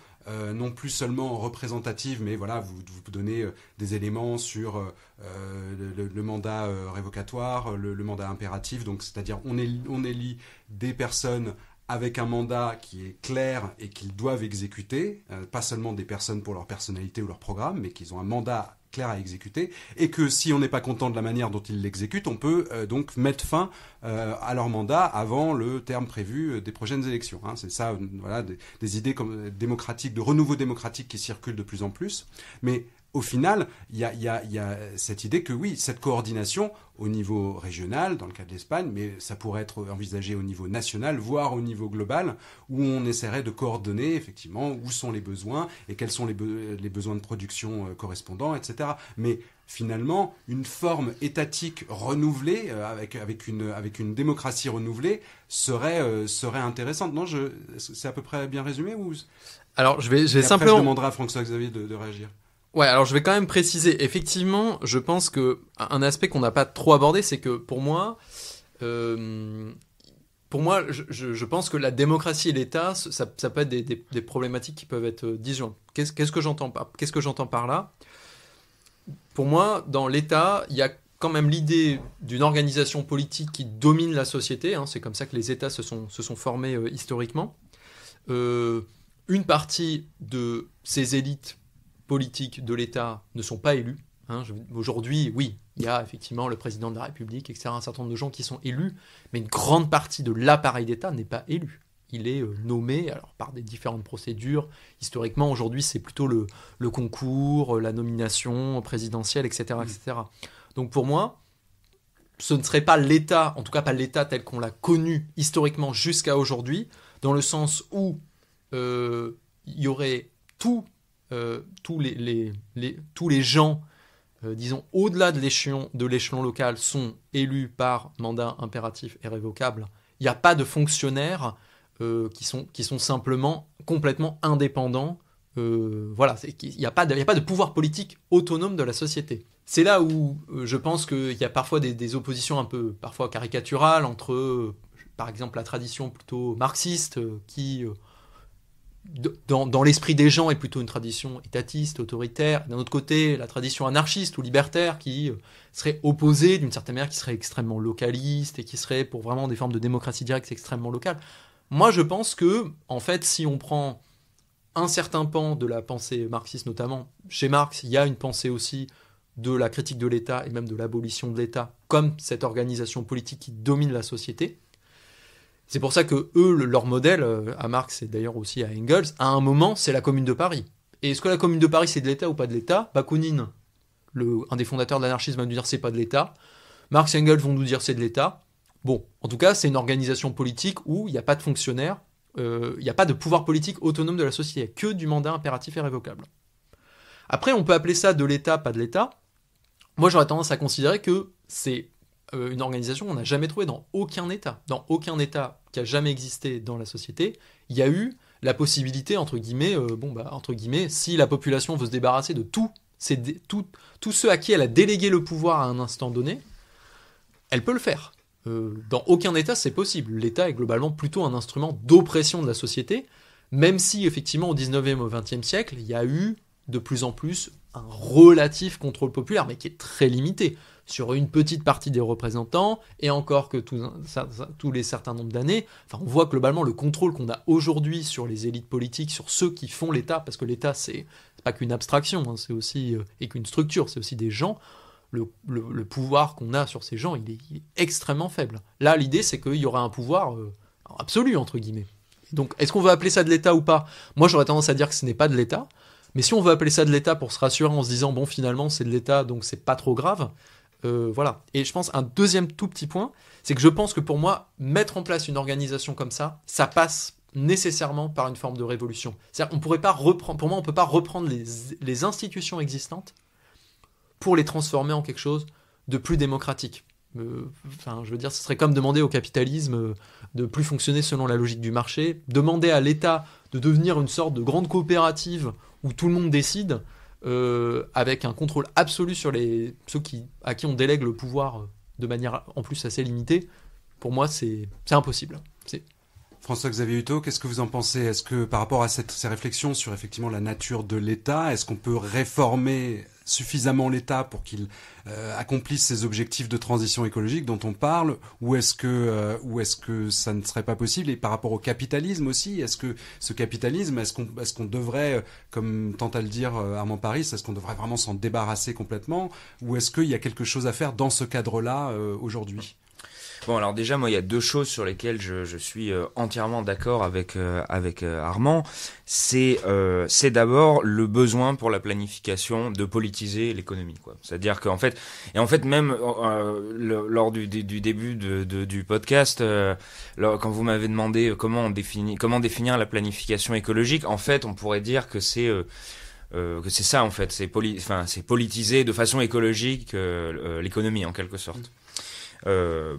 non plus seulement représentative, mais voilà, vous donnez des éléments sur le mandat révocatoire, le mandat impératif, donc c'est-à-dire on élit des personnes avec un mandat qui est clair et qu'ils doivent exécuter, pas seulement des personnes pour leur personnalité ou leur programme, mais qu'ils ont un mandat clair à exécuter, et que si on n'est pas content de la manière dont ils l'exécutent, on peut donc mettre fin à leur mandat avant le terme prévu des prochaines élections. C'est ça, voilà, des idées démocratiques, de renouveau démocratique qui circulent de plus en plus. Mais au final, il y a cette idée que oui, cette coordination au niveau régional, dans le cas de l'Espagne, mais ça pourrait être envisagé au niveau national, voire au niveau global, où on essaierait de coordonner effectivement où sont les besoins et quels sont les besoins de production correspondants, etc. Mais finalement, une forme étatique renouvelée, avec une démocratie renouvelée, serait intéressante. Non, c'est à peu près bien résumé, ou... Alors, je vais simplement... Après, je demanderai à François-Xavier de réagir. Ouais, alors je vais quand même préciser. Effectivement, je pense que un aspect qu'on n'a pas trop abordé, c'est que pour moi, je pense que la démocratie et l'État, ça peut être des problématiques qui peuvent être disjointes. Qu'est-ce que j'entends par là ? Pour moi, dans l'État, il y a quand même l'idée d'une organisation politique qui domine la société. C'est comme ça que les États se sont formés historiquement. Une partie de ces élites politiques de l'État ne sont pas élus, Aujourd'hui, oui, il y a effectivement le président de la République, etc., un certain nombre de gens qui sont élus, mais une grande partie de l'appareil d'État n'est pas élu. Il est nommé alors, par des différentes procédures. Historiquement, aujourd'hui, c'est plutôt le concours, la nomination présidentielle, etc., etc. Donc pour moi, ce ne serait pas l'État, en tout cas pas l'État tel qu'on l'a connu historiquement jusqu'à aujourd'hui, dans le sens où il y aurait tous les gens, disons, au-delà de l'échelon local, sont élus par mandat impératif et révocable. Il n'y a pas de fonctionnaires qui sont simplement complètement indépendants. Voilà, il n'y a pas de pouvoir politique autonome de la société. C'est là où je pense qu'il y a parfois des oppositions un peu parfois caricaturales entre, par exemple, la tradition plutôt marxiste qui, dans l'esprit des gens, est plutôt une tradition étatiste, autoritaire. D'un autre côté, la tradition anarchiste ou libertaire qui serait opposée d'une certaine manière, qui serait extrêmement localiste et qui serait pour vraiment des formes de démocratie directe extrêmement locale. Moi, je pense que, en fait, si on prend un certain pan de la pensée marxiste, notamment chez Marx, il y a une pensée aussi de la critique de l'État et même de l'abolition de l'État comme cette organisation politique qui domine la société. C'est pour ça que eux, leur modèle, à Marx et d'ailleurs aussi à Engels, à un moment, c'est la Commune de Paris. Et est-ce que la Commune de Paris, c'est de l'État ou pas de l'État ? Bakounine, un des fondateurs de l'anarchisme, va nous dire c'est pas de l'État. Marx et Engels vont nous dire c'est de l'État. Bon, en tout cas, c'est une organisation politique où il n'y a pas de fonctionnaires, il n'y a pas de pouvoir politique autonome de la société, il n'y a que du mandat impératif et révocable. Après, on peut appeler ça de l'État, pas de l'État. Moi, j'aurais tendance à considérer que c'est une organisation qu'on n'a jamais trouvée dans aucun État. Dans aucun État qui a jamais existé dans la société, il y a eu la possibilité, entre guillemets, si la population veut se débarrasser de tous ceux à qui elle a délégué le pouvoir à un instant donné, elle peut le faire. Dans aucun État, c'est possible. L'État est globalement plutôt un instrument d'oppression de la société, même si, effectivement, au 19e, au 20e siècle, il y a eu de plus en plus un relatif contrôle populaire, mais qui est très limité, sur une petite partie des représentants, et encore que tous les certains nombres d'années, on voit globalement le contrôle qu'on a aujourd'hui sur les élites politiques, sur ceux qui font l'État, parce que l'État, c'est pas qu'une abstraction, hein, c'est aussi, et qu'une structure, c'est aussi des gens. Le pouvoir qu'on a sur ces gens, il est extrêmement faible. Là, l'idée, c'est qu'il y aura un pouvoir absolu, entre guillemets. Donc, est-ce qu'on veut appeler ça de l'État ou pas ? Moi, j'aurais tendance à dire que ce n'est pas de l'État. Mais si on veut appeler ça de l'État pour se rassurer en se disant, bon, finalement, c'est de l'État, donc c'est pas trop grave, voilà. Et je pense, un deuxième tout petit point, c'est que je pense que pour moi, mettre en place une organisation comme ça passe nécessairement par une forme de révolution. C'est-à-dire qu'on pourrait pas reprendre, pour moi, on peut pas reprendre les institutions existantes pour les transformer en quelque chose de plus démocratique. Je veux dire, ce serait comme demander au capitalisme de plus fonctionner selon la logique du marché, demander à l'État de devenir une sorte de grande coopérative où tout le monde décide, avec un contrôle absolu sur ceux à qui on délègue le pouvoir de manière en plus assez limitée. Pour moi, c'est impossible. François-Xavier Hutto, qu'est-ce que vous en pensez ? Est-ce que par rapport à ces réflexions sur effectivement la nature de l'État, est-ce qu'on peut réformer suffisamment l'État pour qu'il accomplisse ses objectifs de transition écologique dont on parle, ou est-ce que ça ne serait pas possible ? Et par rapport au capitalisme aussi, est-ce que ce capitalisme, est-ce qu'on devrait, comme tente à le dire Armand Paris, est-ce qu'on devrait vraiment s'en débarrasser complètement, ou est-ce qu'il y a quelque chose à faire dans ce cadre-là aujourd'hui ? Bon, alors déjà, moi, il y a deux choses sur lesquelles je suis entièrement d'accord avec Armand. C'est d'abord le besoin pour la planification de politiser l'économie, quoi. C'est-à-dire qu'en fait, même lors du début du podcast, quand vous m'avez demandé comment définir la planification écologique, en fait, on pourrait dire que c'est ça, en fait, c'est politiser de façon écologique l'économie, en quelque sorte.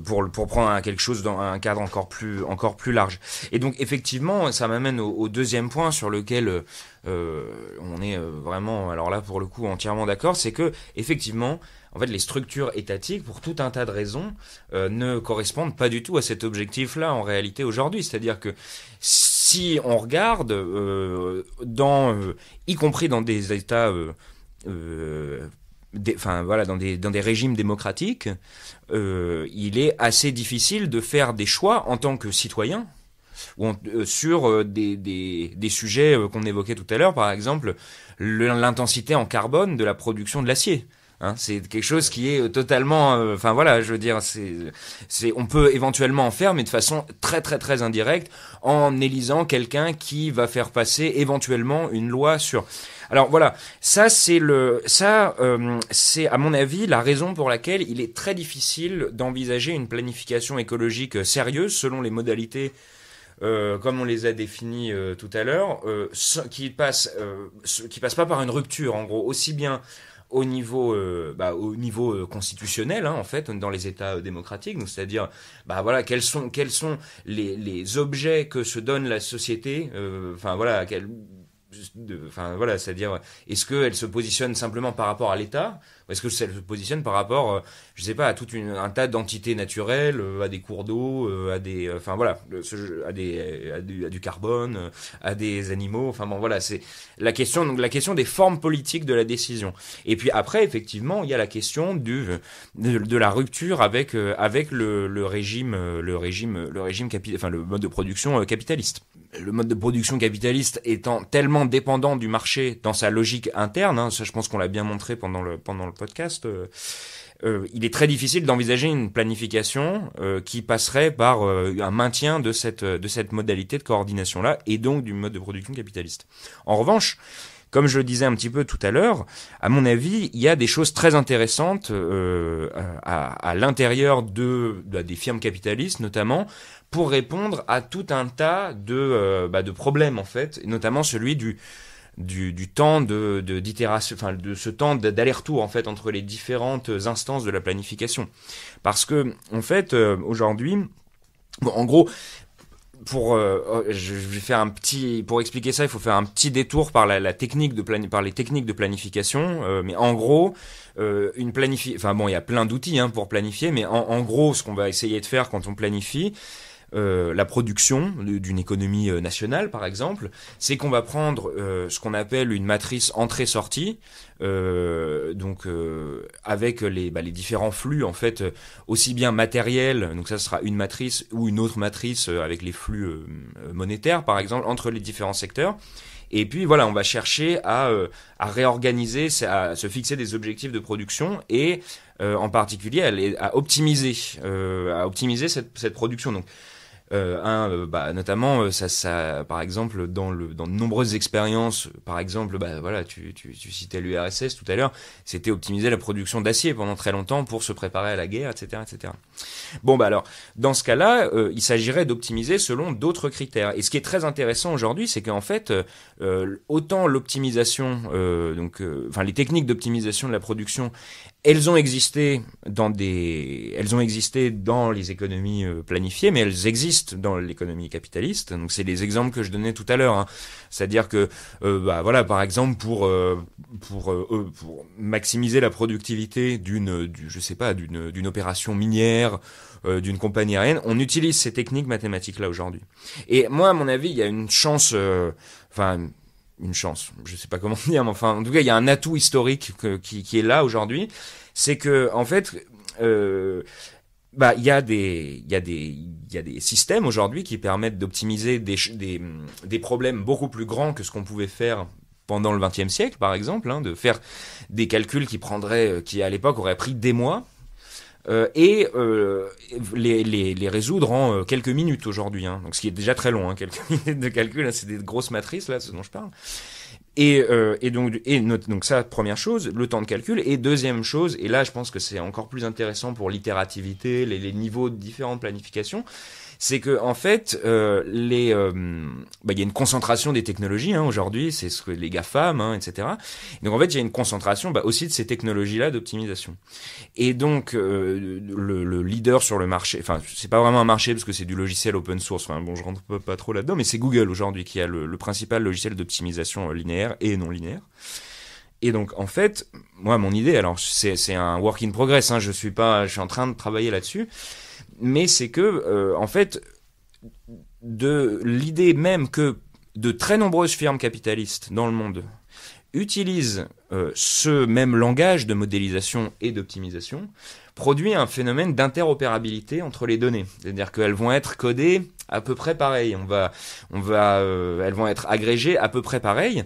Pour prendre quelque chose dans un cadre encore plus large. Et donc effectivement, ça m'amène au deuxième point sur lequel on est vraiment, alors là pour le coup entièrement d'accord, c'est que effectivement, en fait, les structures étatiques, pour tout un tas de raisons, ne correspondent pas du tout à cet objectif-là en réalité aujourd'hui. C'est-à-dire que si on regarde, y compris dans des États dans des régimes démocratiques, il est assez difficile de faire des choix en tant que citoyen sur des sujets qu'on évoquait tout à l'heure, par exemple l'intensité en carbone de la production de l'acier. Hein, c'est quelque chose qui est totalement, enfin voilà, je veux dire, on peut éventuellement en faire, mais de façon très très très indirecte, en élisant quelqu'un qui va faire passer éventuellement une loi sur. Alors voilà, c'est à mon avis la raison pour laquelle il est très difficile d'envisager une planification écologique sérieuse selon les modalités. Comme on les a définies tout à l'heure, qui passe pas par une rupture, en gros, aussi bien au niveau constitutionnel, hein, en fait, dans les États démocratiques, donc c'est-à-dire, voilà, quels sont les objets que se donne la société, c'est-à-dire, est-ce qu'elle se positionne simplement par rapport à l'État, ou est-ce que elle se positionne par rapport, je sais pas, à un tas d'entités naturelles, à des cours d'eau, à du carbone, à des animaux, c'est la question des formes politiques de la décision. Et puis après, effectivement, il y a la question de la rupture avec le mode de production capitaliste. Le mode de production capitaliste étant tellement dépendant du marché dans sa logique interne, hein, ça je pense qu'on l'a bien montré pendant le podcast, il est très difficile d'envisager une planification qui passerait par un maintien de cette modalité de coordination-là et donc du mode de production capitaliste. En revanche, comme je le disais un petit peu tout à l'heure, à mon avis, il y a des choses très intéressantes à l'intérieur des firmes capitalistes, notamment, pour répondre à tout un tas de problèmes, en fait, notamment celui du temps d'itération, enfin de ce temps d'aller-retour en fait entre les différentes instances de la planification. Parce que en fait aujourd'hui, en gros, je vais faire pour expliquer ça, il faut faire un petit détour par les techniques de planification, mais en gros, il y a plein d'outils pour planifier, mais en gros, ce qu'on va essayer de faire quand on planifie la production d'une économie nationale, par exemple, c'est qu'on va prendre ce qu'on appelle une matrice entrée-sortie, avec les différents flux en fait, aussi bien matériels, donc ça sera une matrice ou une autre matrice avec les flux monétaires, par exemple, entre les différents secteurs. Et puis voilà, on va chercher à réorganiser, à se fixer des objectifs de production et en particulier à optimiser cette production. Donc notamment ça par exemple dans de nombreuses expériences, par exemple tu citais l'URSS tout à l'heure, c'était optimiser la production d'acier pendant très longtemps pour se préparer à la guerre, etc. Alors dans ce cas-là, il s'agirait d'optimiser selon d'autres critères. Et ce qui est très intéressant aujourd'hui, c'est qu'en fait autant l'optimisation les techniques d'optimisation de la production, elles ont existé dans les économies planifiées, mais elles existent dans l'économie capitaliste. Donc c'est les exemples que je donnais tout à l'heure, hein. C'est-à-dire que par exemple pour maximiser la productivité d'une opération minière, d'une compagnie aérienne, on utilise ces techniques mathématiques là aujourd'hui. Et moi à mon avis, il y a une chance, je sais pas comment dire, mais en tout cas, il y a un atout historique qui est là aujourd'hui, c'est que en fait, il y a des systèmes aujourd'hui qui permettent d'optimiser des problèmes beaucoup plus grands que ce qu'on pouvait faire pendant le XXe siècle, par exemple, de faire des calculs qui à l'époque auraient pris des mois. Et les résoudre en quelques minutes aujourd'hui, hein. Donc ce qui est déjà très long, hein, quelques minutes de calcul, hein, c'est des grosses matrices là, ce dont je parle. Donc ça, première chose, le temps de calcul. Et deuxième chose, et là je pense que c'est encore plus intéressant pour l'itérativité, les niveaux de différentes planifications, c'est que en fait, il y a une concentration des technologies, hein, aujourd'hui, c'est ce que les GAFAM, hein, etc. Donc en fait, il y a une concentration aussi de ces technologies-là d'optimisation. Et donc le leader sur le marché, enfin c'est pas vraiment un marché parce que c'est du logiciel open source. Je rentre pas trop là-dedans, mais c'est Google aujourd'hui qui a le principal logiciel d'optimisation linéaire et non linéaire. Et donc en fait, moi mon idée, alors c'est un work in progress, hein, je suis en train de travailler là-dessus. Mais c'est que, en fait, de l'idée même que de très nombreuses firmes capitalistes dans le monde utilisent ce même langage de modélisation et d'optimisation, produit un phénomène d'interopérabilité entre les données. C'est-à-dire qu'elles vont être codées à peu près pareil. Elles vont être agrégées à peu près pareil.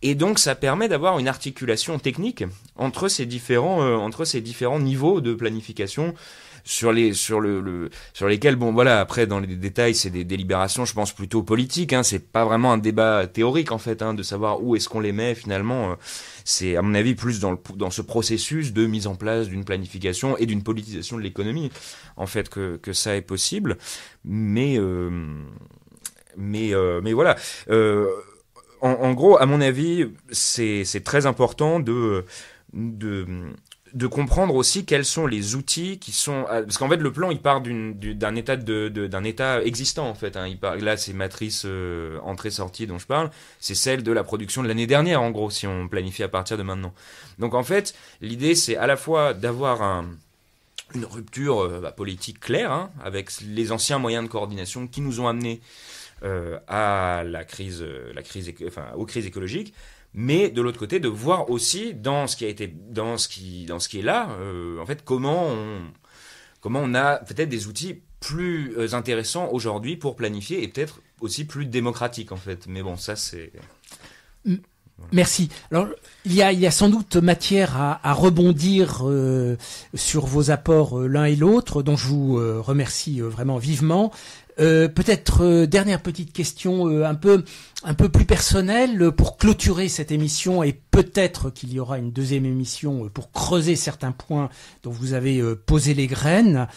Et donc ça permet d'avoir une articulation technique entre ces différents niveaux de planification sur lesquels, bon voilà, après dans les détails c'est des délibérations, je pense plutôt politiques, hein, c'est pas vraiment un débat théorique en fait, hein, de savoir où est-ce qu'on les met finalement. C'est à mon avis plus dans ce processus de mise en place d'une planification et d'une politisation de l'économie en fait que ça est possible. Mais voilà. En gros, à mon avis, c'est très important de comprendre aussi quels sont les outils qui sont, parce qu'en fait le plan il part d'un état d'un état existant en fait, hein. Là c'est matrice entrée-sortie dont je parle, c'est celle de la production de l'année dernière en gros, si on planifie à partir de maintenant. Donc en fait l'idée c'est à la fois d'avoir une rupture politique claire, hein, avec les anciens moyens de coordination qui nous ont amenés à aux crises écologiques, mais de l'autre côté de voir aussi dans ce qui est là, en fait comment on a peut-être des outils plus intéressants aujourd'hui pour planifier et peut-être aussi plus démocratiques en fait. Mais bon, ça c'est... Merci. Alors, il y a sans doute matière à rebondir sur vos apports l'un et l'autre, dont je vous remercie vraiment vivement. Peut-être dernière petite question un peu plus personnelle pour clôturer cette émission, et peut-être qu'il y aura une deuxième émission pour creuser certains points dont vous avez posé les graines.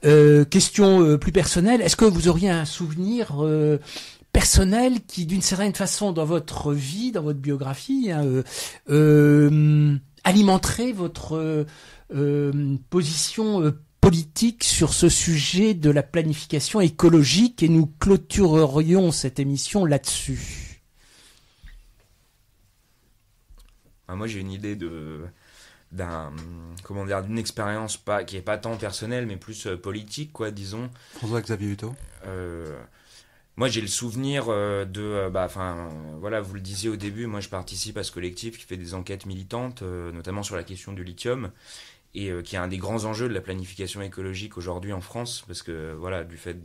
Question plus personnelle, est-ce que vous auriez un souvenir personnel qui, d'une certaine façon, dans votre vie, dans votre biographie, alimenterait votre position politique sur ce sujet de la planification écologique, et nous clôturerions cette émission là-dessus. Moi, j'ai une idée d'une expérience qui est pas tant personnelle, mais plus politique, quoi, disons. François-Xavier Hutto. Moi, j'ai le souvenir voilà, vous le disiez au début, moi, je participe à ce collectif qui fait des enquêtes militantes, notamment sur la question du lithium, et qui est un des grands enjeux de la planification écologique aujourd'hui en France, parce que voilà, du fait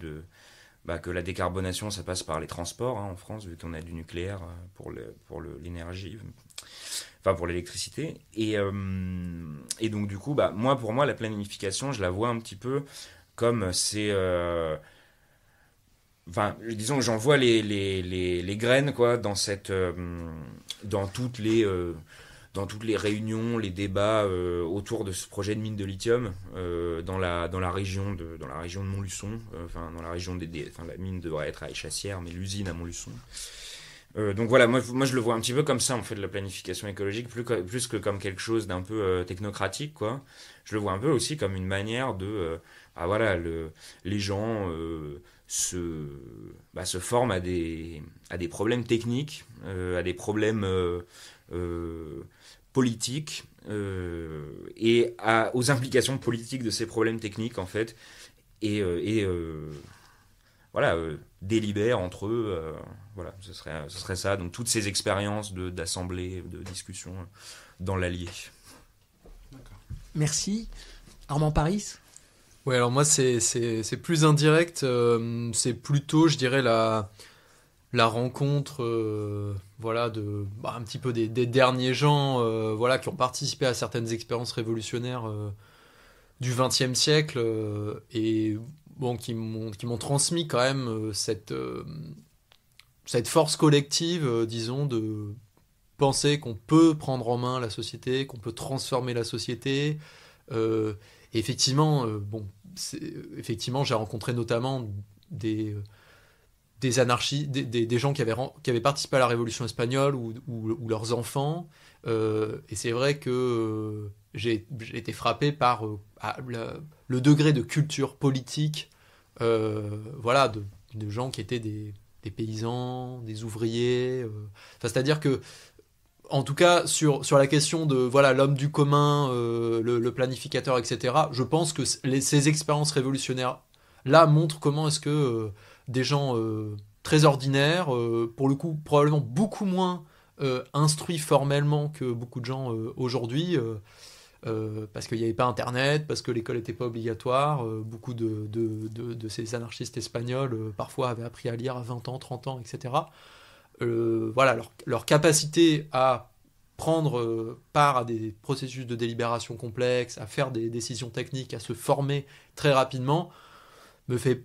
que la décarbonation ça passe par les transports, hein, en France, vu qu'on a du nucléaire pour l'énergie, enfin pour l'électricité, et donc du coup pour moi la planification je la vois un petit peu comme disons que j'en vois les graines quoi dans toutes les réunions, les débats autour de ce projet de mine de lithium dans la région de Montluçon, dans la région la mine devrait être à Échassières, mais l'usine à Montluçon. Donc voilà, moi je le vois un petit peu comme ça, on fait de la planification écologique plus que comme quelque chose d'un peu technocratique, quoi. Je le vois un peu aussi comme une manière de les gens se forment à des problèmes techniques, à des problèmes politiques et aux implications politiques de ces problèmes techniques en fait, et délibèrent entre eux, ce serait ça, donc toutes ces expériences d'assemblée, de discussion dans l'Allier. Merci. Armand Paris. Ouais, alors moi c'est plus indirect, c'est plutôt, je dirais, la rencontre un petit peu des derniers gens qui ont participé à certaines expériences révolutionnaires du XXe siècle et qui m'ont transmis quand même cette force collective, disons, de penser qu'on peut prendre en main la société, qu'on peut transformer la société. Et effectivement, j'ai rencontré notamment des anarchistes, des gens qui avaient participé à la Révolution espagnole ou leurs enfants. Et c'est vrai que j'ai été frappé par le degré de culture politique de gens qui étaient des paysans, des ouvriers. C'est-à-dire que, en tout cas, sur la question de l'homme du commun, le planificateur, etc., je pense que ces expériences révolutionnaires-là montrent comment est-ce que des gens très ordinaires, pour le coup probablement beaucoup moins instruits formellement que beaucoup de gens aujourd'hui, parce qu'il n'y avait pas Internet, parce que l'école n'était pas obligatoire, beaucoup de ces anarchistes espagnols parfois avaient appris à lire à 20 ans, 30 ans, etc., voilà, leur capacité à prendre part à des processus de délibération complexes, à faire des décisions techniques, à se former très rapidement, me fait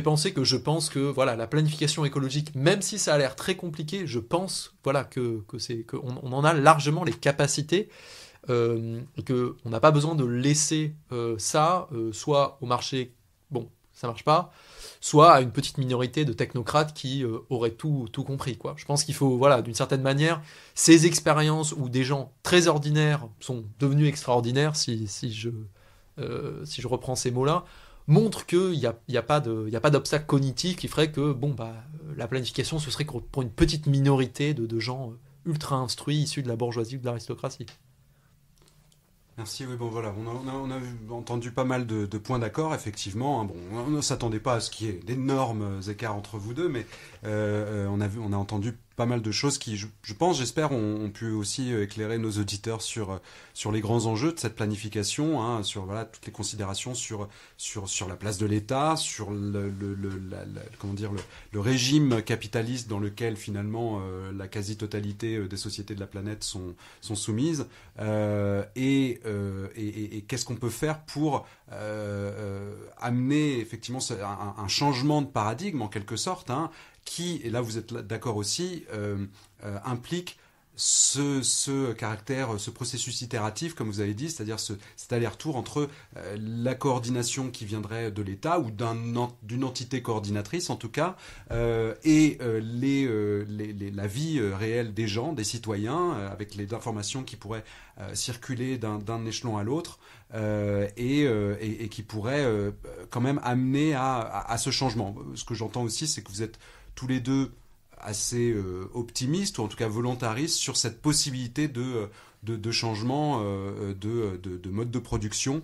penser que je pense que voilà, la planification écologique, même si ça a l'air très compliqué, je pense voilà, qu'on en a largement les capacités, et qu'on n'a pas besoin de laisser ça soit au marché, bon, ça marche pas, soit à une petite minorité de technocrates qui auraient tout compris, quoi. Je pense qu'il faut, voilà, d'une certaine manière, ces expériences où des gens très ordinaires sont devenus extraordinaires, si je reprends ces mots-là, montrent qu'il n'y a pas d'obstacle cognitif qui ferait que la planification, ce serait pour une petite minorité de gens ultra instruits issus de la bourgeoisie ou de l'aristocratie. Merci, oui, bon voilà, on a entendu pas mal de points d'accord, effectivement. Bon, on ne s'attendait pas à ce qu'il y ait d'énormes écarts entre vous deux, mais on a entendu pas mal de choses qui, je pense, j'espère, ont pu aussi éclairer nos auditeurs sur les grands enjeux de cette planification, hein, sur voilà, toutes les considérations sur la place de l'État, sur le régime capitaliste dans lequel finalement la quasi-totalité des sociétés de la planète sont soumises, et qu'est-ce qu'on peut faire pour amener effectivement un changement de paradigme en quelque sorte, hein, qui, et là vous êtes d'accord aussi, implique ce caractère, ce processus itératif, comme vous avez dit, c'est-à-dire cet aller-retour entre la coordination qui viendrait de l'État ou d'une entité coordinatrice en tout cas, et la vie réelle des gens, des citoyens, avec les informations qui pourraient circuler d'un échelon à l'autre, et qui pourraient quand même amener à ce changement. Ce que j'entends aussi, c'est que vous êtes tous les deux assez optimistes, ou en tout cas volontaristes, sur cette possibilité de changement de mode de production,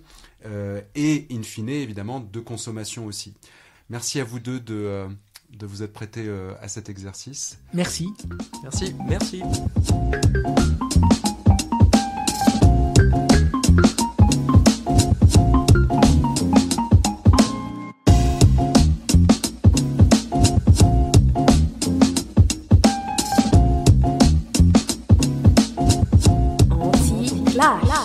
et in fine évidemment de consommation aussi. Merci à vous deux de vous être prêtés à cet exercice. Merci. Merci. Anti-clash.